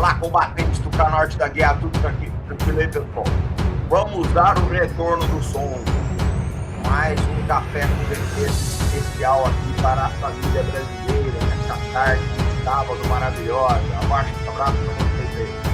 Olá, combatentes do Norte da Guerra, tudo tranquilo aí, pessoal. Vamos dar o retorno do som. Mais um café com certeza especial aqui para a família brasileira, nessa tarde de sábado maravilhosa. Abaixo, um abraço para vocês aí.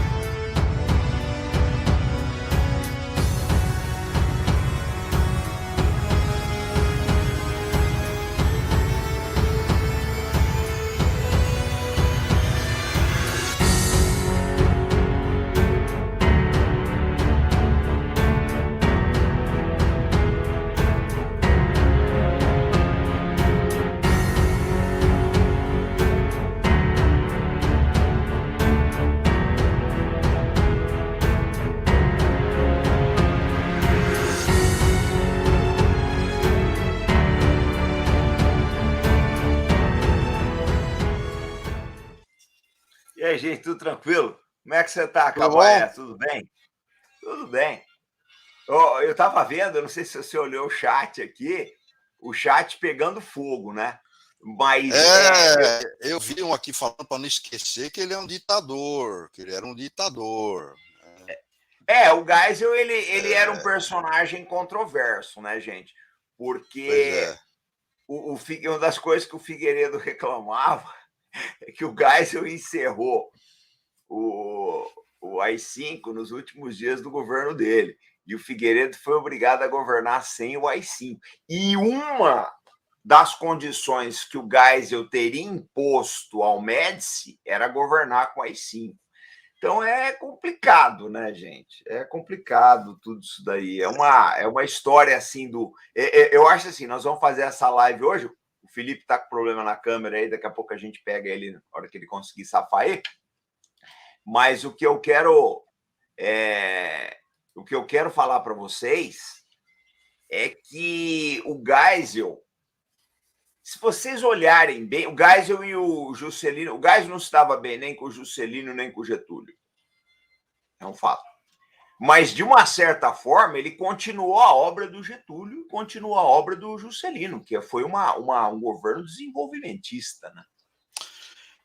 E aí, gente, tudo tranquilo? Como é que você tá, Cabaé? Tudo bem? Tudo bem. Eu tava vendo, eu não sei se você olhou o chat aqui, o chat pegando fogo, né? Mas eu vi um aqui falando para não esquecer que ele é um ditador, que ele era um ditador. O Geisel, ele era um personagem controverso, né, gente? Porque uma das coisas que o Figueiredo reclamava é que o Geisel encerrou o AI-5 nos últimos dias do governo dele. E o Figueiredo foi obrigado a governar sem o AI-5. E uma das condições que o Geisel teria imposto ao Médici era governar com o AI-5. Então é complicado, né, gente? É complicado tudo isso daí. É uma história assim do. Eu acho assim, nós vamos fazer essa live hoje. O Felipe está com problema na câmera aí, daqui a pouco a gente pega ele na hora que ele conseguir safar aí. Mas o que eu quero falar para vocês é que o Geisel, se vocês olharem bem, o Geisel e o Juscelino, o Geisel não estava bem nem com o Juscelino nem com o Getúlio. É um fato. Mas, de uma certa forma, ele continuou a obra do Getúlio e continuou a obra do Juscelino, que foi um governo desenvolvimentista, né?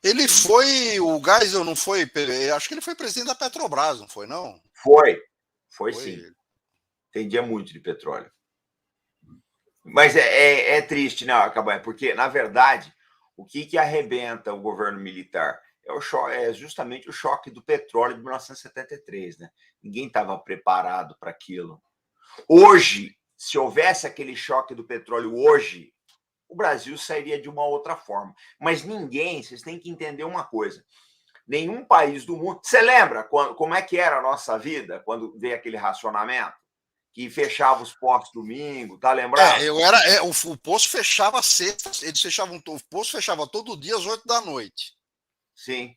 Ele foi, o Geisel não foi, acho que ele foi presidente da Petrobras, não foi, não? Foi sim. Entendia muito de petróleo. Mas é triste, né, Cabanha? Porque, na verdade, o que arrebenta o governo militar? É justamente o choque do petróleo de 1973, né? Ninguém estava preparado para aquilo. Hoje, se houvesse aquele choque do petróleo hoje, o Brasil sairia de uma outra forma. Mas vocês têm que entender uma coisa, nenhum país do mundo... Você lembra como é que era a nossa vida quando veio aquele racionamento? Que fechava os postos domingo, tá lembrado? O posto fechava sexta, o posto fechava todo dia às 8 da noite. Sim.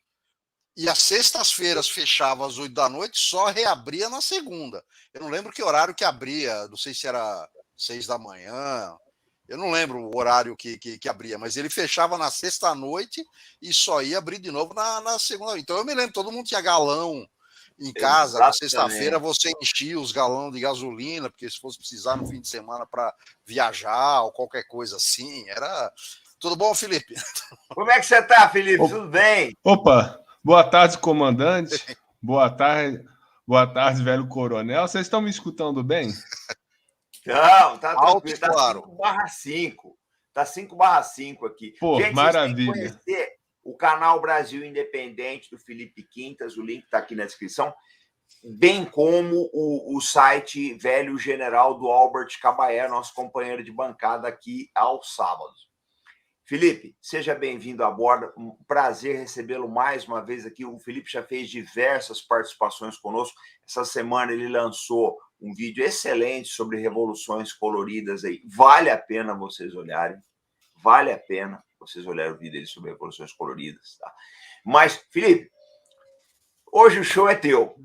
E às sextas-feiras fechava às 8 da noite, só reabria na segunda. Eu não lembro que horário que abria, não sei se era 6 da manhã, eu não lembro o horário que abria, mas ele fechava na sexta-noite e só ia abrir de novo na segunda. Então eu me lembro, todo mundo tinha galão em casa. Exatamente. Na sexta-feira você enchia os galões de gasolina, porque se fosse precisar no fim de semana para viajar ou qualquer coisa assim, era... Tudo bom, Felipe? Como é que você tá, Felipe? Tudo bem? Opa, boa tarde, comandante. Boa tarde, velho coronel. Vocês estão me escutando bem? Não, tá tranquilo. Tá claro. 5/5. Tá 5/5 aqui. Pô, gente, maravilha. Vocês têm que conhecer o canal Brasil Independente do Felipe Quintas, o link está aqui na descrição, bem como o site Velho General do Albert Cabaé, nosso companheiro de bancada aqui aos sábados. Felipe, seja bem-vindo a bordo, um prazer recebê-lo mais uma vez aqui. O Felipe já fez diversas participações conosco. Essa semana ele lançou um vídeo excelente sobre revoluções coloridas aí. Vale a pena vocês olharem. Vale a pena vocês olharem o vídeo dele sobre revoluções coloridas, tá? Mas, Felipe, hoje o show é teu.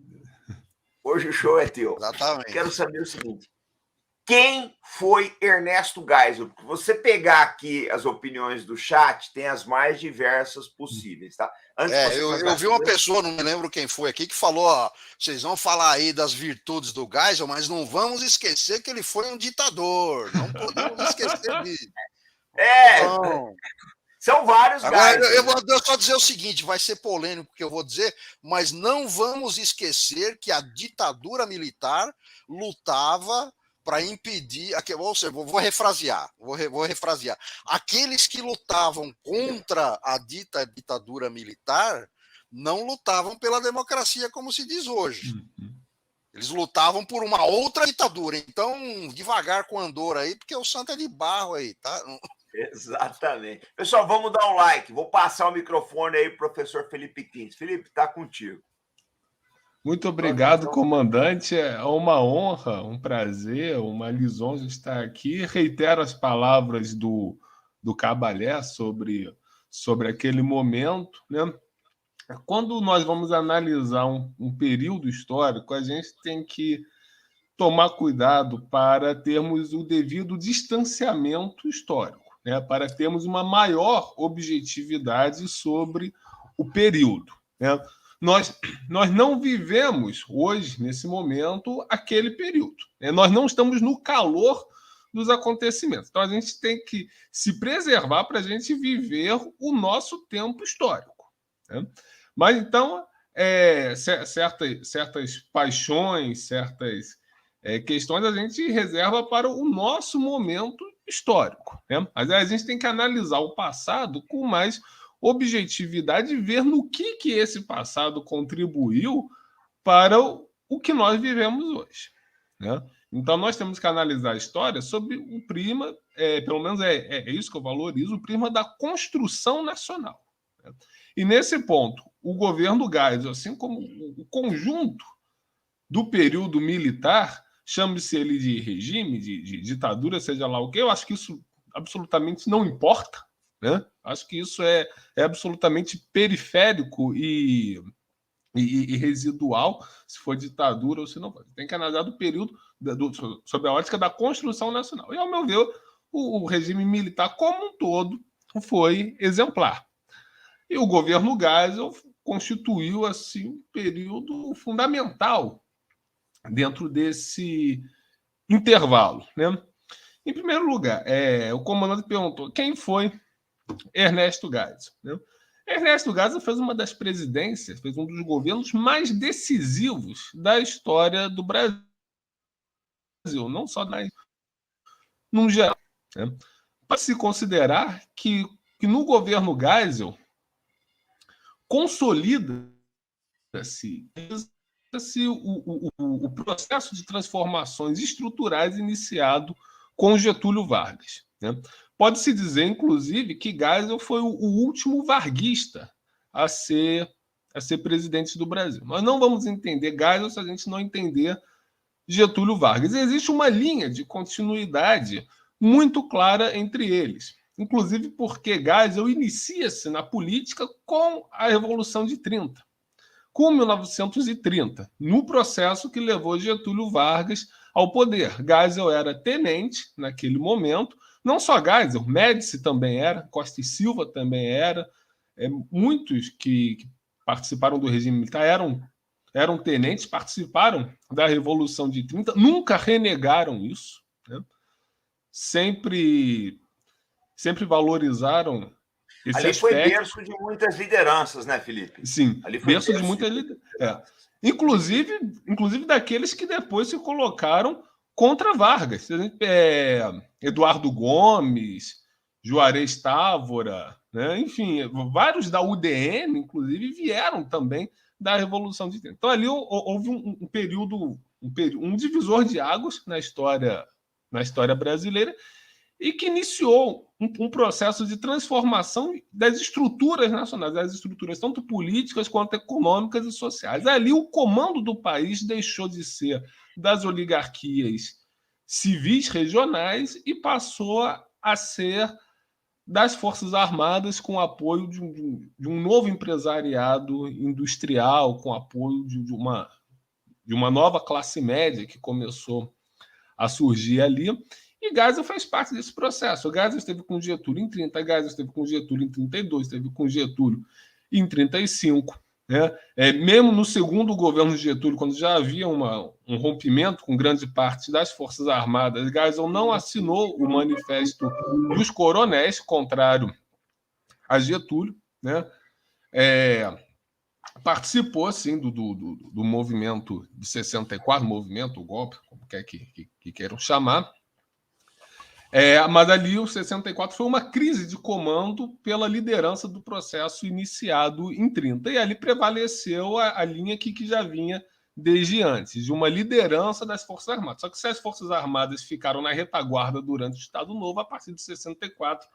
Hoje o show é teu. Exatamente. Quero saber o seguinte: quem foi Ernesto Geisel? Você pegar aqui as opiniões do chat, tem as mais diversas possíveis, tá? Eu vi uma pessoa, não me lembro quem foi aqui, que falou, ó, vocês vão falar aí das virtudes do Geisel, mas não vamos esquecer que ele foi um ditador. Não podemos esquecer disso. São vários Agora, Geisel. eu vou só dizer o seguinte, vai ser polêmico o que eu vou dizer, mas não vamos esquecer que a ditadura militar lutava para impedir, ou seja, vou refrasear, aqueles que lutavam contra a ditadura militar não lutavam pela democracia como se diz hoje. Eles lutavam por uma outra ditadura. Então, devagar com o andor aí, porque o santo é de barro aí, tá? Exatamente. Pessoal, vamos dar um like. Vou passar o microfone aí para o professor Felipe Quintes. Felipe, está contigo. Muito obrigado, comandante. É uma honra, um prazer, uma lisonja estar aqui. Reitero as palavras do Cabalé sobre aquele momento, né? Quando nós vamos analisar um período histórico, a gente tem que tomar cuidado para termos o devido distanciamento histórico, né? Para termos uma maior objetividade sobre o período, né? Nós não vivemos hoje, nesse momento, aquele período, né? Nós não estamos no calor dos acontecimentos. Então, a gente tem que se preservar para a gente viver o nosso tempo histórico, né? Mas, então, certas paixões, certas questões a gente reserva para o nosso momento histórico, né? Mas a gente tem que analisar o passado com mais objetividade e ver no que esse passado contribuiu para o que nós vivemos hoje, né? Então, nós temos que analisar a história sobre o prisma, pelo menos é isso que eu valorizo, o prisma da construção nacional, né? E, nesse ponto, o governo Geisel, assim como o conjunto do período militar, chame-se ele de regime, de ditadura, seja lá o que, eu acho que isso absolutamente não importa, né? Acho que isso é absolutamente periférico e residual, se for ditadura ou se não for. Tem que analisar do período, sob a ótica da construção nacional. E, ao meu ver, o regime militar como um todo foi exemplar. E o governo Geisel constituiu assim, um período fundamental dentro desse intervalo, né? Em primeiro lugar, o comandante perguntou quem foi Ernesto Geisel, né? Ernesto Geisel fez uma das presidências, fez um dos governos mais decisivos da história do Brasil, não só num geral, né? Pode se considerar que no governo Geisel consolida-se o processo de transformações estruturais iniciado com Getúlio Vargas, né? Pode-se dizer, inclusive, que Geisel foi o último varguista a ser presidente do Brasil. Nós não vamos entender Geisel se a gente não entender Getúlio Vargas. E existe uma linha de continuidade muito clara entre eles, inclusive porque Geisel inicia-se na política com a Revolução de 30, com 1930, no processo que levou Getúlio Vargas ao poder. Geisel era tenente naquele momento, não só Geisel, Médici também era, Costa e Silva também era, muitos que participaram do regime militar eram tenentes, participaram da Revolução de 30, nunca renegaram isso, né? Sempre valorizaram esse ali aspecto. Foi berço de muitas lideranças, né, Felipe? Sim, ali foi berço de muitas lideranças. Inclusive daqueles que depois se colocaram contra Vargas. Eduardo Gomes, Juarez Távora, né? Enfim, vários da UDN, inclusive, vieram também da Revolução de 30. Então, ali houve um período, um divisor de águas na história brasileira, e que iniciou um processo de transformação das estruturas nacionais, das estruturas tanto políticas quanto econômicas e sociais. Ali o comando do país deixou de ser das oligarquias civis regionais e passou a ser das Forças Armadas, com apoio de um novo empresariado industrial, com apoio de uma nova classe média que começou a surgir ali. E Geisel fez parte desse processo. Geisel esteve com Getúlio em 30, Geisel esteve com Getúlio em 32, esteve com Getúlio em 35. Né? Mesmo no segundo governo de Getúlio, quando já havia um rompimento com grande parte das Forças Armadas, Geisel não assinou o Manifesto dos Coronéis, contrário a Getúlio, né? Participou, sim, do movimento de 64, movimento, o golpe, como quer que queiram chamar. Mas ali o 64 foi uma crise de comando pela liderança do processo iniciado em 30. E ali prevaleceu a linha que já vinha desde antes, de uma liderança das Forças Armadas. Só que se as Forças Armadas ficaram na retaguarda durante o Estado Novo, a partir de 64,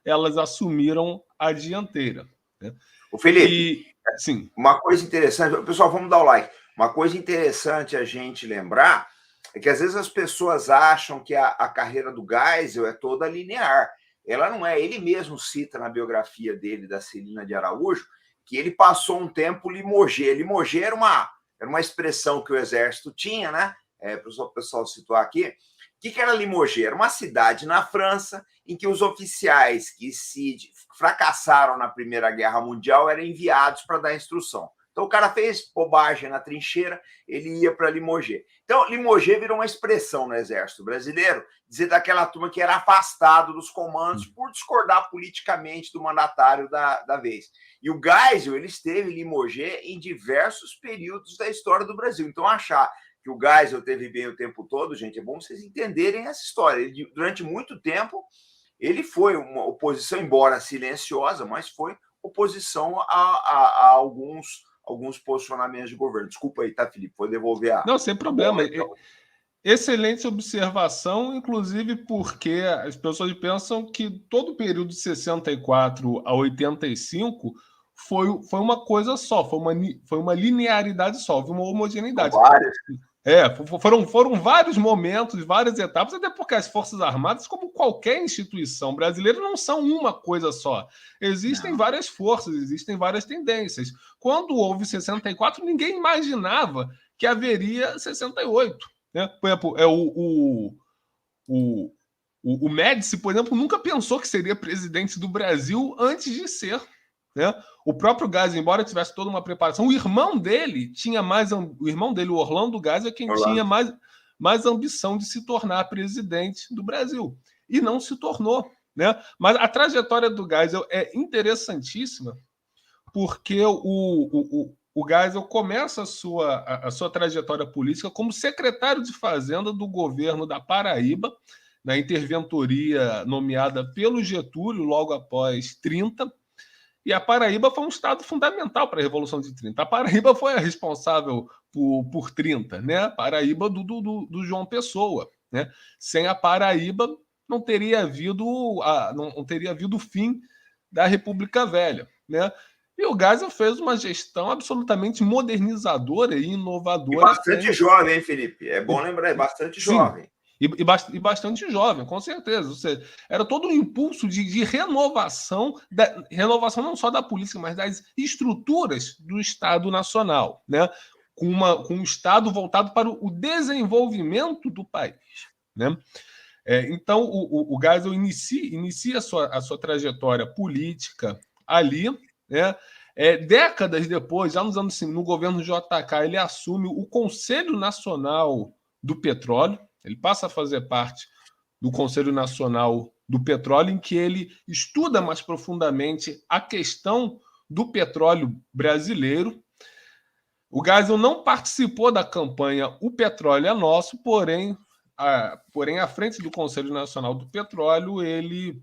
elas assumiram a dianteira. Né? O Felipe, sim. Uma coisa interessante, pessoal, vamos dar o like. Uma coisa interessante a gente lembrar é que às vezes as pessoas acham que a carreira do Geisel é toda linear. Ela não é. Ele mesmo cita na biografia dele, da Celina de Araújo, que ele passou um tempo limogê. Limogê era uma expressão que o Exército tinha, né? Para o pessoal situar aqui. O que era Limoges? Era uma cidade na França em que os oficiais que se fracassaram na Primeira Guerra Mundial eram enviados para dar instrução. Então, o cara fez bobagem na trincheira, ele ia para Limoges. Então, Limoges virou uma expressão no Exército Brasileiro, dizer daquela turma que era afastado dos comandos por discordar politicamente do mandatário da vez. E o Geisel, ele esteve em Limoges em diversos períodos da história do Brasil. Então, achar que o Geisel teve bem o tempo todo, gente, é bom vocês entenderem essa história. Ele, durante muito tempo, ele foi uma oposição, embora silenciosa, mas foi oposição a alguns posicionamentos de governo. Desculpa aí, tá, Felipe? Vou devolver a... Não, sem problema. Excelente observação, inclusive porque as pessoas pensam que todo o período de 64 a 85 foi uma coisa só, foi uma linearidade só, houve uma homogeneidade. Foram vários momentos, várias etapas, até porque as Forças Armadas, como qualquer instituição brasileira, não são uma coisa só. Existem várias forças, existem várias tendências. Quando houve 64, ninguém imaginava que haveria 68. Né? Por exemplo, o Médici, por exemplo, nunca pensou que seria presidente do Brasil antes de ser. Né? O próprio Geisel, embora tivesse toda uma preparação, o irmão dele, o Orlando Geisel, é quem tinha mais ambição de se tornar presidente do Brasil. E não se tornou. Né? Mas a trajetória do Geisel é interessantíssima, porque o Geisel começa a sua trajetória política como secretário de Fazenda do governo da Paraíba, na interventoria nomeada pelo Getúlio logo após 30. E a Paraíba foi um estado fundamental para a Revolução de 30. A Paraíba foi a responsável por 30, né? A Paraíba do João Pessoa. Né? Sem a Paraíba, não teria havido o fim da República Velha. Né? E o Geisel fez uma gestão absolutamente modernizadora e inovadora. E bastante jovem, hein, Felipe? É bom lembrar, é bastante jovem. E bastante jovem, com certeza. Ou seja, era todo um impulso de renovação, renovação não só da política, mas das estruturas do Estado Nacional, né? com um Estado voltado para o desenvolvimento do país. Né? Então, o Geisel inicia a sua trajetória política ali, né? Décadas depois, já nos anos no governo JK, ele assume o Conselho Nacional do Petróleo. Ele passa a fazer parte do Conselho Nacional do Petróleo, em que ele estuda mais profundamente a questão do petróleo brasileiro. O Geisel não participou da campanha O Petróleo é Nosso, porém, à frente do Conselho Nacional do Petróleo, ele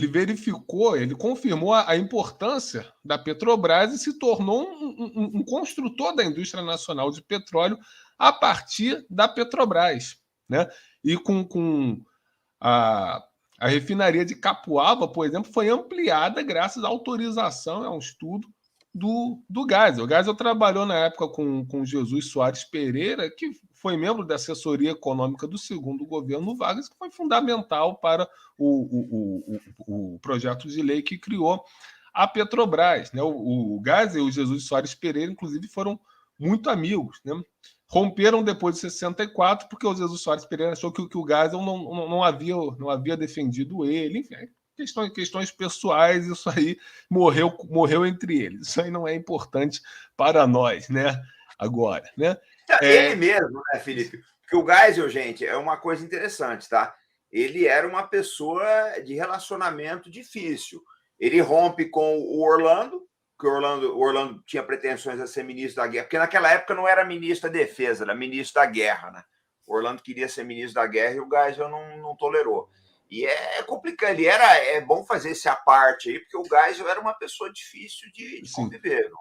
verificou, ele confirmou a importância da Petrobras e se tornou um construtor da indústria nacional de petróleo a partir da Petrobras. Né? E com a refinaria de Capuava, por exemplo, foi ampliada graças à autorização, a um estudo do Geisel. O Geisel trabalhou na época com Jesus Soares Pereira, que foi membro da assessoria econômica do segundo governo Vargas, que foi fundamental para o projeto de lei que criou a Petrobras. Né? O Geisel e o Jesus Soares Pereira, inclusive, foram muito amigos. Né? Romperam depois de 64, porque o Jesus Soares Pereira achou que o Geisel não havia defendido ele, enfim. Questões pessoais, isso aí morreu entre eles. Isso aí não é importante para nós, né? Agora, né? Ele mesmo, né, Felipe? Porque o Geisel, gente, é uma coisa interessante, tá? Ele era uma pessoa de relacionamento difícil. Ele rompe com o Orlando, que o Orlando tinha pretensões a ser ministro da guerra, porque naquela época não era ministro da defesa, era ministro da guerra, né? O Orlando queria ser ministro da guerra e o Geisel não tolerou. E é complicado, é bom fazer esse à parte aí, porque o Geisel era uma pessoa difícil de conviver, não?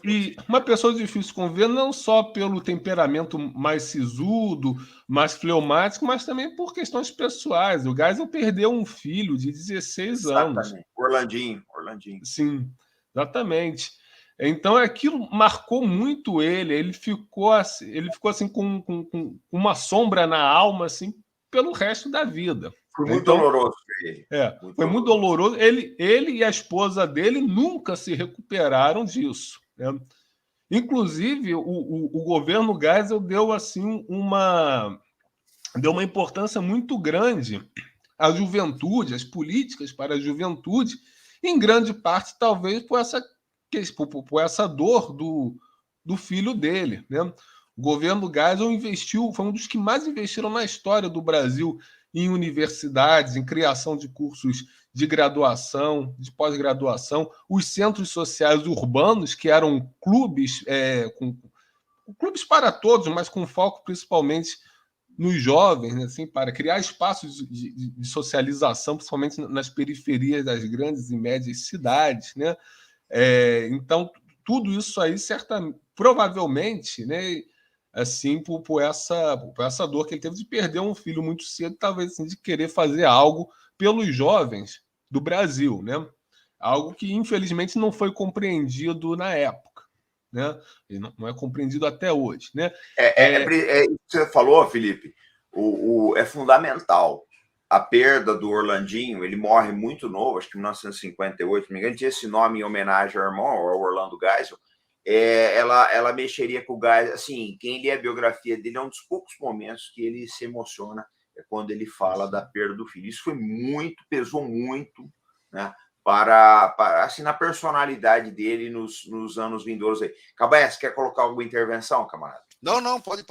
E uma pessoa difícil de conviver não só pelo temperamento mais sisudo, mais fleumático, mas também por questões pessoais. O Geisel perdeu um filho de 16 anos. Orlandinho. Sim, exatamente. Então aquilo marcou muito ele. Ele ficou assim com uma sombra na alma assim pelo resto da vida. Foi muito doloroso para ele. Foi muito doloroso. Ele e a esposa dele nunca se recuperaram disso, né? Inclusive, o governo Geisel deu assim uma importância muito grande à juventude, às políticas para a juventude, em grande parte, talvez, por essa dor do filho dele, né? O governo Geisel investiu, foi um dos que mais investiram na história do Brasil em universidades, em criação de cursos de graduação, de pós-graduação, os centros sociais urbanos, que eram clubes, clubes para todos, mas com foco principalmente nos jovens, né, assim, para criar espaços de socialização, principalmente nas periferias das grandes e médias cidades, né? Então, tudo isso aí, provavelmente, né, assim, por essa dor que ele teve de perder um filho muito cedo, talvez assim, de querer fazer algo pelos jovens do Brasil, né? Algo que, infelizmente, não foi compreendido na época, né? E não é compreendido até hoje, né? Você falou, Felipe, é fundamental. A perda do Orlandinho, ele morre muito novo, acho que em 1958, não me engano, tinha esse nome em homenagem ao irmão, ao Orlando Geisel. Ela mexeria com o Geisel. Assim, quem lê a biografia dele é um dos poucos momentos que ele se emociona, quando ele fala da perda do filho. Isso pesou muito, né, assim, na personalidade dele nos anos vindouros aí. Cabaé, você quer colocar alguma intervenção, camarada? Não, pode.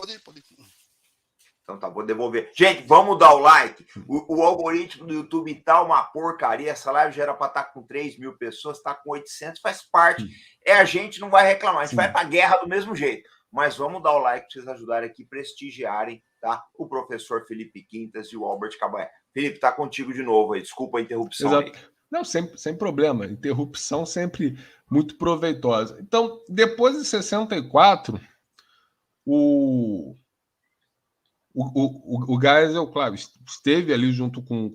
Então tá, vou devolver. Gente, vamos dar o like. O algoritmo do YouTube tá uma porcaria. Essa live já era para estar com 3.000 pessoas, está com 800, faz parte. A gente não vai reclamar, a gente vai para a guerra do mesmo jeito. Mas vamos dar o like para vocês ajudarem aqui, prestigiarem, tá? O professor Felipe Quintas e o Albert Cabaé. Felipe, tá contigo de novo aí. Desculpa a interrupção. Exato. Aí. Não, sem problema. Interrupção sempre muito proveitosa. Então, depois de 64, o Geisel, claro, esteve ali junto com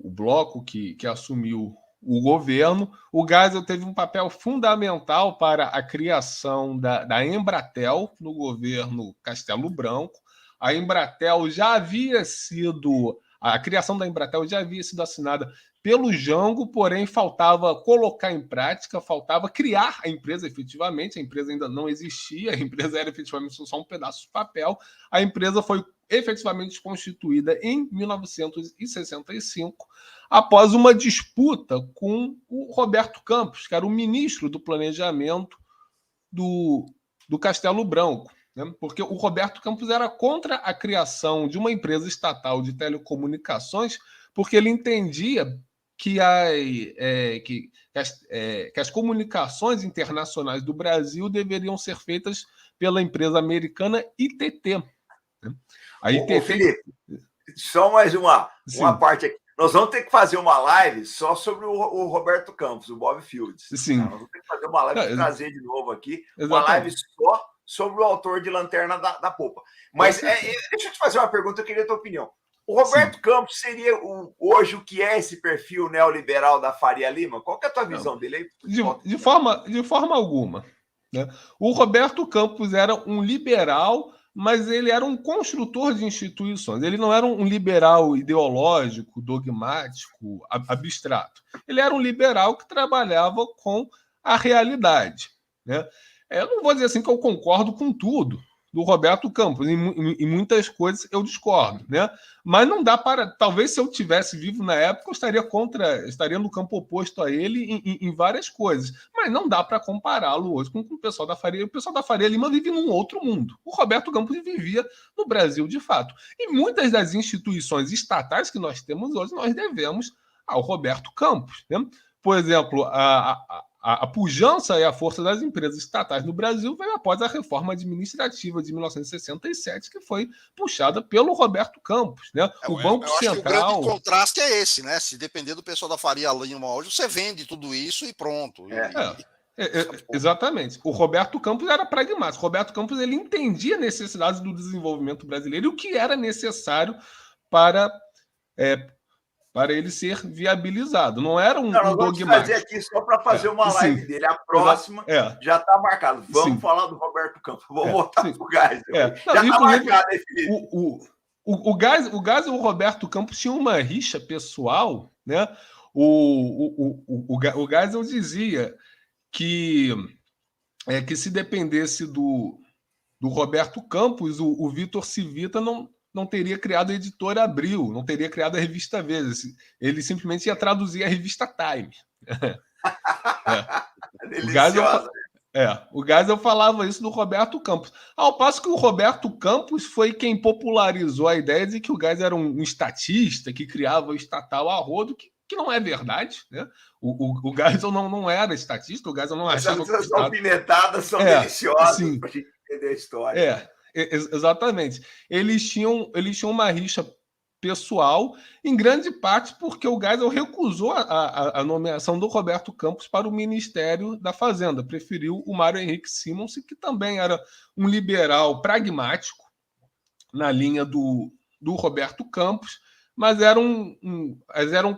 o bloco que assumiu o governo. O Geisel teve um papel fundamental para a criação da Embratel no governo Castelo Branco. A Embratel já havia sido... A criação da Embratel já havia sido assinada pelo Jango, porém faltava colocar em prática, faltava criar a empresa efetivamente. A empresa ainda não existia, a empresa era efetivamente só um pedaço de papel. A empresa foi efetivamente constituída em 1965, após uma disputa com o Roberto Campos, que era o ministro do Planejamento do Castelo Branco, né? Porque o Roberto Campos era contra a criação de uma empresa estatal de telecomunicações, porque ele entendia que as comunicações internacionais do Brasil deveriam ser feitas pela empresa americana ITT. Né? A ITT... Felipe, só mais uma parte aqui. Nós vamos ter que fazer uma live só sobre o Roberto Campos, o Bob Fields. Sim. Nós vamos ter que fazer uma live e trazer de novo aqui, Exatamente. uma live só sobre o autor de Lanterna da Popa. Mas deixa eu te fazer uma pergunta, eu queria a tua opinião. O Roberto Campos seria hoje o que é esse perfil neoliberal da Faria Lima? Qual que é a tua visão dele aí? De forma alguma. Né? O Roberto Campos era um liberal, mas ele era um construtor de instituições. Ele não era um liberal ideológico, dogmático, abstrato. Ele era um liberal que trabalhava com a realidade. Né? Eu não vou dizer assim que eu concordo com tudo do Roberto Campos. Em muitas coisas eu discordo, né? Mas não dá para... Talvez se eu tivesse vivo na época, eu estaria no campo oposto a ele em várias coisas. Mas não dá para compará-lo hoje com o pessoal da Faria. O pessoal da Faria Lima vive num outro mundo. O Roberto Campos vivia no Brasil de fato. E muitas das instituições estatais que nós temos hoje, nós devemos ao Roberto Campos, né? por exemplo, a pujança e a força das empresas estatais no Brasil veio após a reforma administrativa de 1967, que foi puxada pelo Roberto Campos, né? O Banco eu acho Central... que o grande contraste é esse, né? Se depender do pessoal da Faria Lima hoje, você vende tudo isso e pronto. Exatamente. O Roberto Campos era pragmático. O Roberto Campos ele entendia necessidades do desenvolvimento brasileiro e o que era necessário para ele ser viabilizado. Não era um vamos dogmático. trazer aqui só para fazer uma live dele. A próxima já está marcado. Vamos falar do Roberto Campos. Vou voltar para o Geisel. Já está marcado, hein, Felipe? O Geisel e o Roberto Campos tinham uma rixa pessoal, né? O Geisel dizia que se dependesse do Roberto Campos, o Vitor Civita não teria criado a editora Abril, não teria criado a revista Veja. Ele simplesmente ia traduzir a revista Time. O Geisel falava isso do Roberto Campos. Ao passo que o Roberto Campos foi quem popularizou a ideia de que o Geisel era um estatista, que criava o estatal a rodo, que não é verdade, né? O Geisel não era estatista, o Geisel não achava... Essas alfinetadas são deliciosas para a gente entender a história. Exatamente. Eles tinham uma rixa pessoal, em grande parte porque o Geisel recusou a nomeação do Roberto Campos para o Ministério da Fazenda. Preferiu o Mário Henrique Simons, que também era um liberal pragmático, na linha do Roberto Campos, mas era um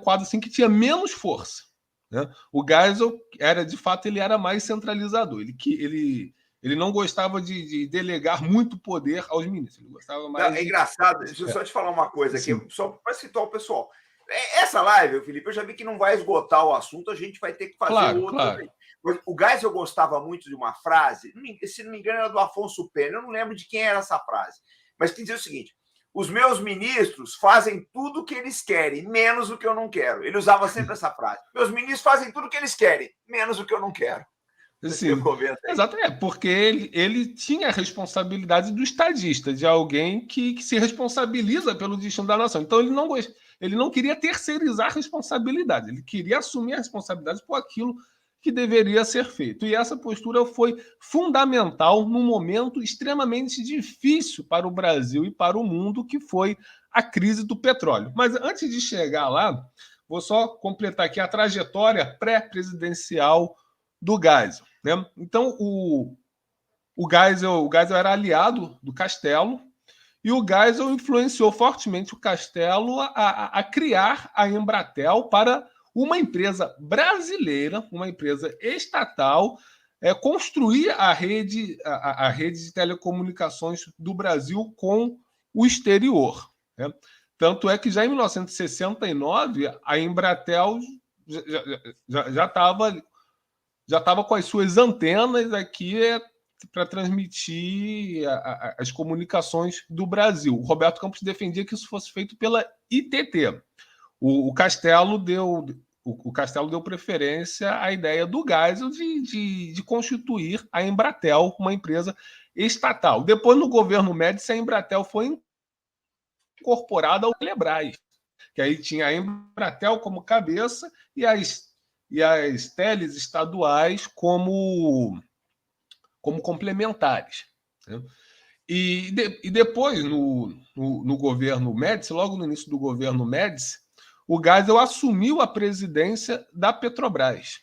quadro assim, que tinha menos força, né? O Geisel de fato, ele era mais centralizador. Ele não gostava de delegar muito poder aos ministros. Ele gostava mais. É engraçado. Deixa eu só te falar uma coisa aqui, só para citar o pessoal. Essa live, Felipe, eu já vi que não vai esgotar o assunto, a gente vai ter que fazer outro. Claro. O Geisel gostava muito de uma frase, se não me engano, era do Afonso Pena, eu não lembro de quem era essa frase, mas que dizia o seguinte: os meus ministros fazem tudo o que eles querem, menos o que eu não quero. Ele usava sempre essa frase. Meus ministros fazem tudo o que eles querem, menos o que eu não quero. Sim, exato, porque ele tinha a responsabilidade do estadista, de alguém que se responsabiliza pelo destino da nação. Então, ele não queria terceirizar a responsabilidade, ele queria assumir a responsabilidade por aquilo que deveria ser feito. E essa postura foi fundamental num momento extremamente difícil para o Brasil e para o mundo, que foi a crise do petróleo. Mas antes de chegar lá, vou só completar aqui a trajetória pré-presidencial do Geisel, né? Então, o Geisel era aliado do Castelo, e o Geisel influenciou fortemente o Castelo a criar a Embratel para uma empresa brasileira, uma empresa estatal, construir a rede de telecomunicações do Brasil com o exterior, né? Tanto é que já em 1969 a Embratel já estava com as suas antenas aqui para transmitir as comunicações do Brasil. O Roberto Campos defendia que isso fosse feito pela ITT. O Castelo deu preferência à ideia do Geisel de constituir a Embratel, uma empresa estatal. Depois, no governo Médici, a Embratel foi incorporada ao Telebrás, que aí tinha a Embratel como cabeça e as teles estaduais como complementares, né? E depois, no governo Médici, logo no início do governo Médici, o Geisel assumiu a presidência da Petrobras,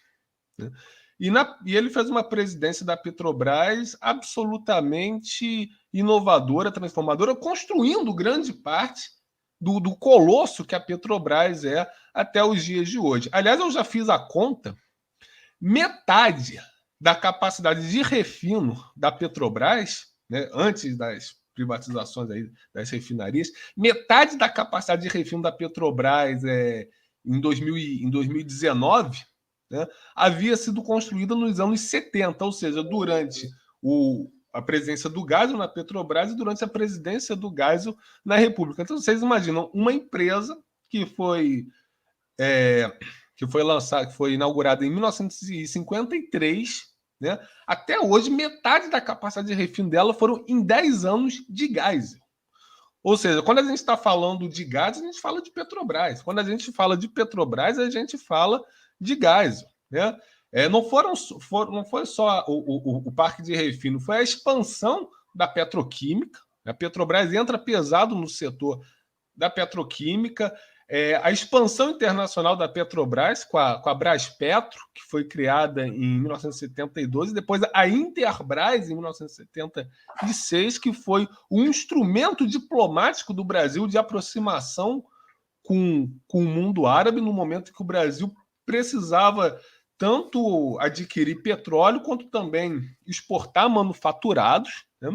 né? E ele fez uma presidência da Petrobras absolutamente inovadora, transformadora, construindo grande parte do colosso que a Petrobras é até os dias de hoje. Aliás, eu já fiz a conta, metade da capacidade de refino da Petrobras, né, antes das privatizações aí, das refinarias, metade da capacidade de refino da Petrobras em 2019, né, havia sido construída nos anos 70, ou seja, durante a presidência do Geisel na Petrobras e durante a presidência do Geisel na República. Então, vocês imaginam uma empresa que foi lançada, que foi inaugurada em 1953, né? Até hoje, metade da capacidade de refino dela foram em 10 anos de Geisel. Ou seja, quando a gente está falando de gás, a gente fala de Petrobras. Quando a gente fala de Petrobras, a gente fala de Geisel, né? Não foi só o parque de refino, foi a expansão da petroquímica. A Petrobras entra pesado no setor da petroquímica, a expansão internacional da Petrobras com a Braspetro, que foi criada em 1972, e depois a Interbras, em 1976, que foi um instrumento diplomático do Brasil de aproximação com o mundo árabe, no momento que o Brasil precisava tanto adquirir petróleo quanto também exportar manufaturados, né?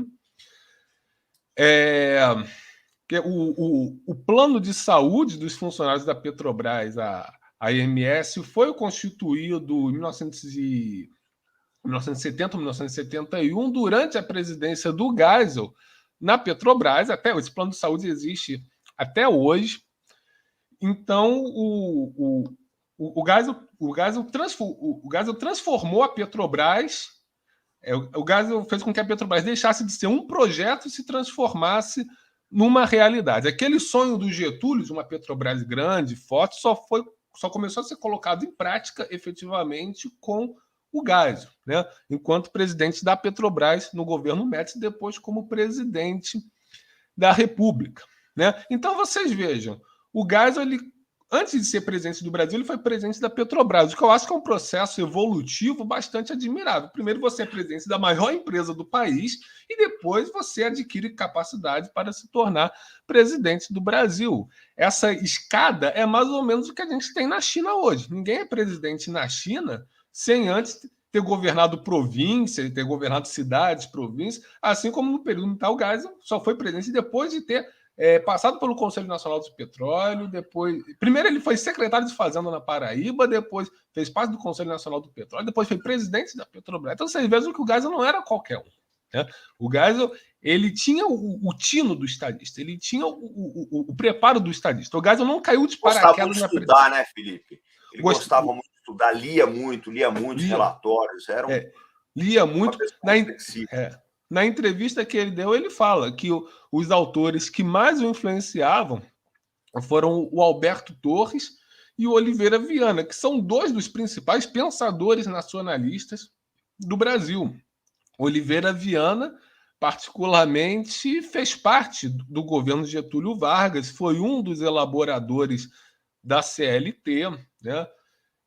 O plano de saúde dos funcionários da Petrobras, a AMS, foi constituído em 1970, 1971, durante a presidência do Geisel na Petrobras. Até esse plano de saúde existe até hoje. Então, o Geisel transformou a Petrobras. O Geisel fez com que a Petrobras deixasse de ser um projeto e se transformasse numa realidade. Aquele sonho do Getúlio, de uma Petrobras grande, forte, só começou a ser colocado em prática efetivamente com o Geisel, né? Enquanto presidente da Petrobras no governo Médici, e depois como presidente da República, né? Então, vocês vejam, o Geisel, antes de ser presidente do Brasil, ele foi presidente da Petrobras, o que eu acho que é um processo evolutivo bastante admirável. Primeiro, você é presidente da maior empresa do país e depois você adquire capacidade para se tornar presidente do Brasil. Essa escada é mais ou menos o que a gente tem na China hoje. Ninguém é presidente na China sem antes ter governado província, ter governado cidades, províncias, assim como no período militar o Geisel só foi presidente depois de ter passado pelo Conselho Nacional do Petróleo, depois... Primeiro ele foi secretário de Fazenda na Paraíba, depois fez parte do Conselho Nacional do Petróleo, depois foi presidente da Petrobras. Então vocês vejam que o Geisel não era qualquer um, né? O Geisel, ele tinha o tino do estadista, ele tinha o preparo do estadista. O Geisel não caiu de paraquedas na estudar, né, Felipe? Ele gostava muito de estudar, lia muitos relatórios. Lia muito. Na entrevista que ele deu, ele fala que os autores que mais o influenciavam foram o Alberto Torres e o Oliveira Viana, que são dois dos principais pensadores nacionalistas do Brasil. Oliveira Viana, particularmente, fez parte do governo Getúlio Vargas, foi um dos elaboradores da CLT, né?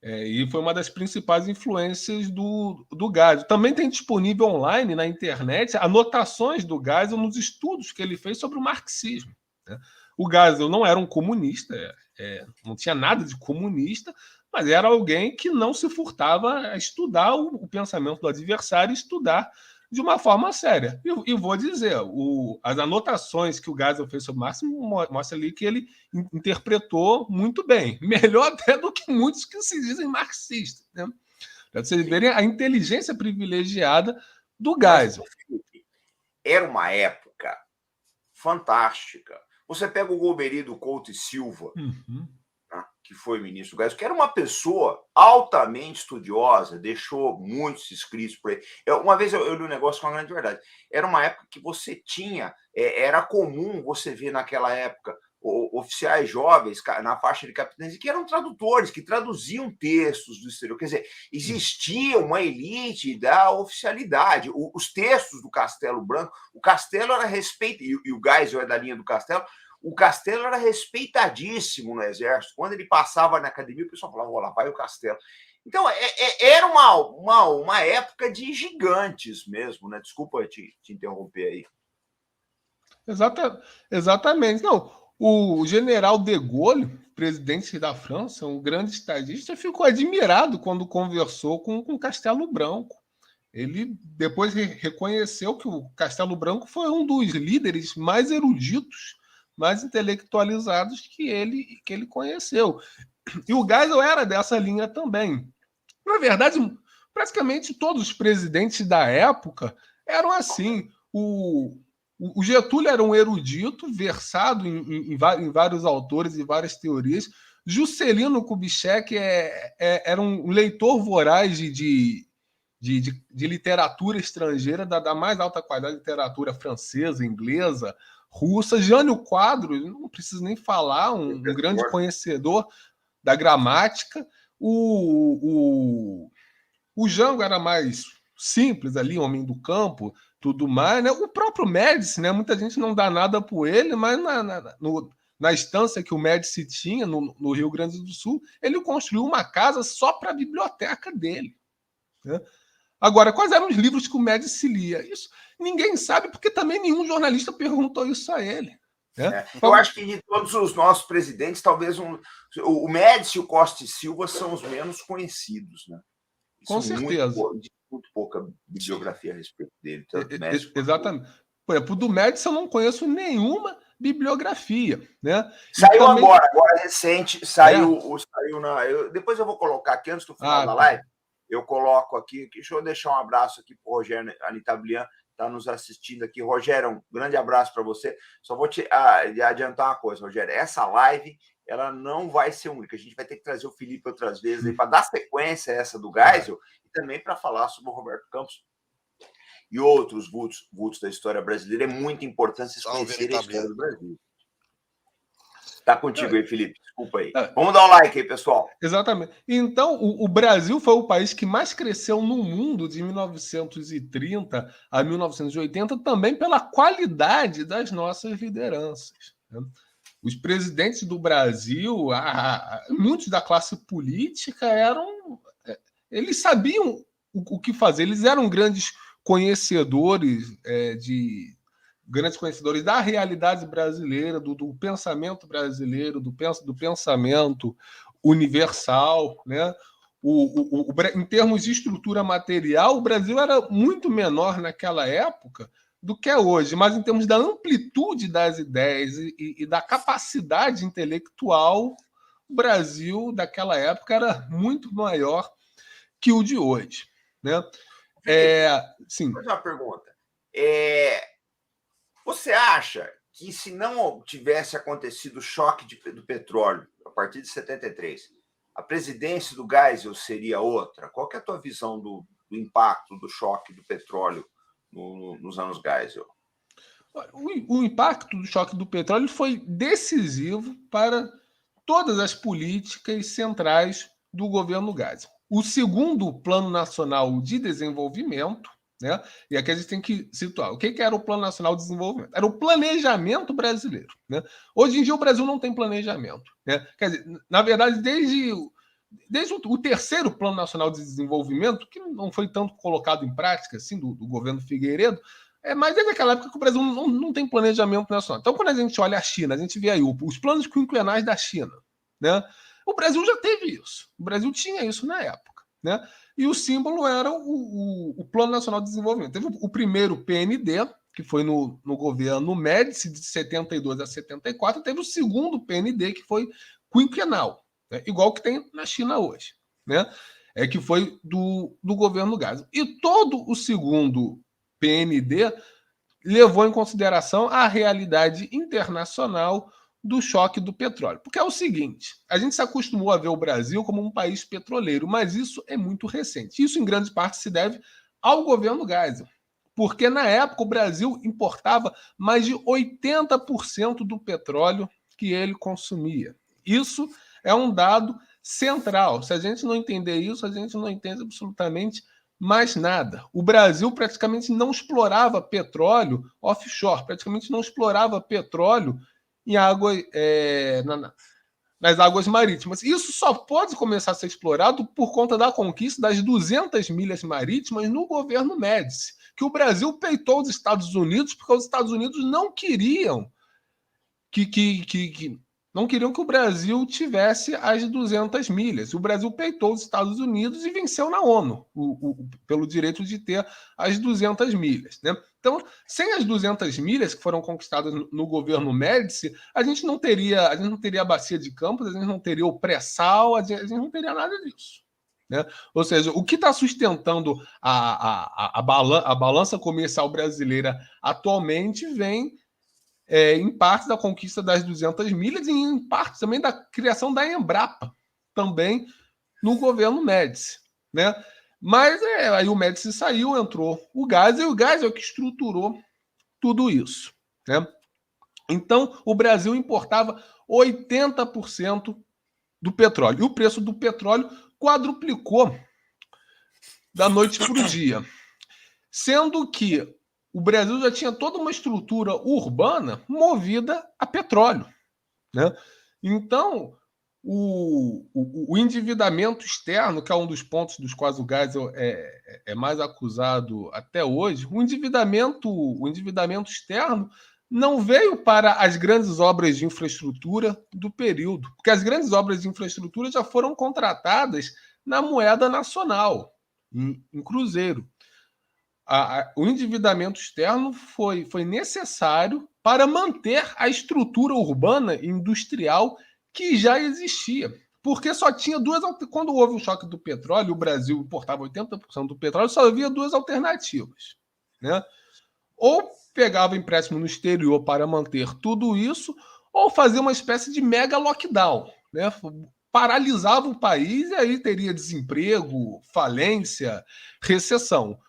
E foi uma das principais influências do Geisel. Também tem disponível online na internet anotações do Geisel nos estudos que ele fez sobre o marxismo, né? O Geisel não era um comunista, não tinha nada de comunista, mas era alguém que não se furtava a estudar o pensamento do adversário e estudar de uma forma séria. E vou dizer, as anotações que o Geisel fez sobre Marx mostra ali que ele interpretou muito bem, melhor até do que muitos que se dizem marxistas, né? Para vocês verem a inteligência privilegiada do Geisel. Era uma época fantástica. Você pega o Golbery Couto e Silva, que foi ministro do Geisel, que era uma pessoa altamente estudiosa, deixou muitos escritos por ele. Uma vez eu li um negócio com uma grande verdade. Era uma época que você tinha, era comum você ver naquela época oficiais jovens na faixa de capitães que eram tradutores, que traduziam textos do exterior. Quer dizer, existia uma elite da oficialidade. Os textos do Castelo Branco, o Castelo era respeitado, e o Geisel é da linha do Castelo. O Castelo era respeitadíssimo no Exército. Quando ele passava na academia, o pessoal falava, lá vai o Castelo. Então, era uma época de gigantes mesmo, né? Desculpa te interromper aí. Exatamente. Não, o general de Gaulle, presidente da França, um grande estadista, ficou admirado quando conversou com o Castelo Branco. Ele depois reconheceu que o Castelo Branco foi um dos líderes mais eruditos, mais intelectualizados que ele conheceu. E o Geisel era dessa linha também. Na verdade, praticamente todos os presidentes da época eram assim. O Getúlio era um erudito, versado em vários autores e várias teorias. Juscelino Kubitschek era um leitor voraz de literatura estrangeira, da mais alta qualidade, literatura francesa, inglesa, russa. Jânio Quadros, não preciso nem falar, um grande conhecedor da gramática. O Jango era mais simples ali, homem do campo, tudo mais, né? O próprio Médici, né? Muita gente não dá nada por ele, mas na estância que o Médici tinha no Rio Grande do Sul, ele construiu uma casa só para a biblioteca dele, né? Agora, quais eram os livros que o Médici lia? Isso ninguém sabe, porque também nenhum jornalista perguntou isso a ele, né? Eu acho que de todos os nossos presidentes, talvez o Médici e o Costa e Silva são os menos conhecidos, né? Com certeza. Muito pouca bibliografia a respeito dele. Exatamente. Por exemplo, do Médici eu não conheço nenhuma bibliografia, né? Saiu também... agora recente, saiu depois eu vou colocar aqui, antes do final da live, eu coloco aqui, deixa eu deixar um abraço aqui para o Rogério Anitablian, está nos assistindo aqui. Rogério, um grande abraço para você. Só vou te adiantar uma coisa, Rogério, essa live ela não vai ser única. A gente vai ter que trazer o Felipe outras vezes para dar sequência a essa do Geisel e também para falar sobre o Roberto Campos e outros vultos da história brasileira. É muito importante vocês conhecerem a história do Brasil. Está contigo aí, Felipe. Desculpa aí. Vamos dar um like aí, pessoal. Exatamente. Então, o Brasil foi o país que mais cresceu no mundo de 1930 a 1980, também pela qualidade das nossas lideranças, né? Os presidentes do Brasil, muitos da classe política eles sabiam o que fazer, eles eram grandes conhecedores da realidade brasileira, do pensamento brasileiro, do pensamento universal, né? Em termos de estrutura material, o Brasil era muito menor naquela época do que é hoje, mas em termos da amplitude das ideias e da capacidade intelectual, o Brasil daquela época era muito maior que o de hoje, né? Sim. Vou fazer uma pergunta. Você acha que se não tivesse acontecido o choque do petróleo a partir de 73, a presidência do Geisel seria outra? Qual que é a tua visão do impacto do choque do petróleo nos anos Geisel? O impacto do choque do petróleo foi decisivo para todas as políticas centrais do governo Geisel. O segundo Plano Nacional de Desenvolvimento, né? E aqui a gente tem que situar. O que era o Plano Nacional de Desenvolvimento? Era o planejamento brasileiro, né? Hoje em dia o Brasil não tem planejamento, né? Quer dizer, na verdade, desde o terceiro Plano Nacional de Desenvolvimento, que não foi tanto colocado em prática assim, do governo Figueiredo, mas desde aquela época que o Brasil não tem planejamento nacional. Então, quando a gente olha a China, a gente vê aí os planos quinquenais da China, né? O Brasil já teve isso. O Brasil tinha isso na época, né? E o símbolo era o Plano Nacional de Desenvolvimento. Teve o primeiro PND, que foi no governo Médici, de 72 a 74. Teve o segundo PND, que foi quinquenal, né? Igual que tem na China hoje, né? Que foi do governo Geisel. E todo o segundo PND levou em consideração a realidade internacional do choque do petróleo. Porque é o seguinte, a gente se acostumou a ver o Brasil como um país petroleiro, mas isso é muito recente. Isso, em grande parte, se deve ao governo Geisel, porque, na época, o Brasil importava mais de 80% do petróleo que ele consumia. Isso é um dado central. Se a gente não entender isso, a gente não entende absolutamente mais nada. O Brasil praticamente não explorava petróleo offshore, praticamente não explorava petróleo em água, nas águas marítimas. Isso só pode começar a ser explorado por conta da conquista das 200 milhas marítimas no governo Médici, que o Brasil peitou os Estados Unidos porque os Estados Unidos não queriam não queriam que o Brasil tivesse as 200 milhas. O Brasil peitou os Estados Unidos e venceu na ONU pelo direito de ter as 200 milhas, né? Então, sem as 200 milhas que foram conquistadas no governo Médici, a gente não teria a bacia de Campos, a gente não teria o pré-sal, a gente não teria nada disso, né? Ou seja, o que está sustentando a balança comercial brasileira atualmente vem em parte da conquista das 200 milhas e em parte também da criação da Embrapa, também no governo Médici, né? Mas aí o Médici saiu, entrou o Geisel, e o Geisel é que estruturou tudo isso, né? Então, o Brasil importava 80% do petróleo. E o preço do petróleo quadruplicou da noite para o dia. Sendo que o Brasil já tinha toda uma estrutura urbana movida a petróleo, né? Então, o endividamento externo, que é um dos pontos dos quais o Geisel é mais acusado até hoje, o endividamento externo não veio para as grandes obras de infraestrutura do período, porque as grandes obras de infraestrutura já foram contratadas na moeda nacional, em cruzeiro. O endividamento externo foi necessário para manter a estrutura urbana e industrial que já existia. Porque só tinha quando houve o choque do petróleo, o Brasil importava 80% do petróleo, só havia duas alternativas, né? Ou pegava empréstimo no exterior para manter tudo isso, ou fazia uma espécie de mega lockdown, né? Paralisava o país e aí teria desemprego, falência, recessão.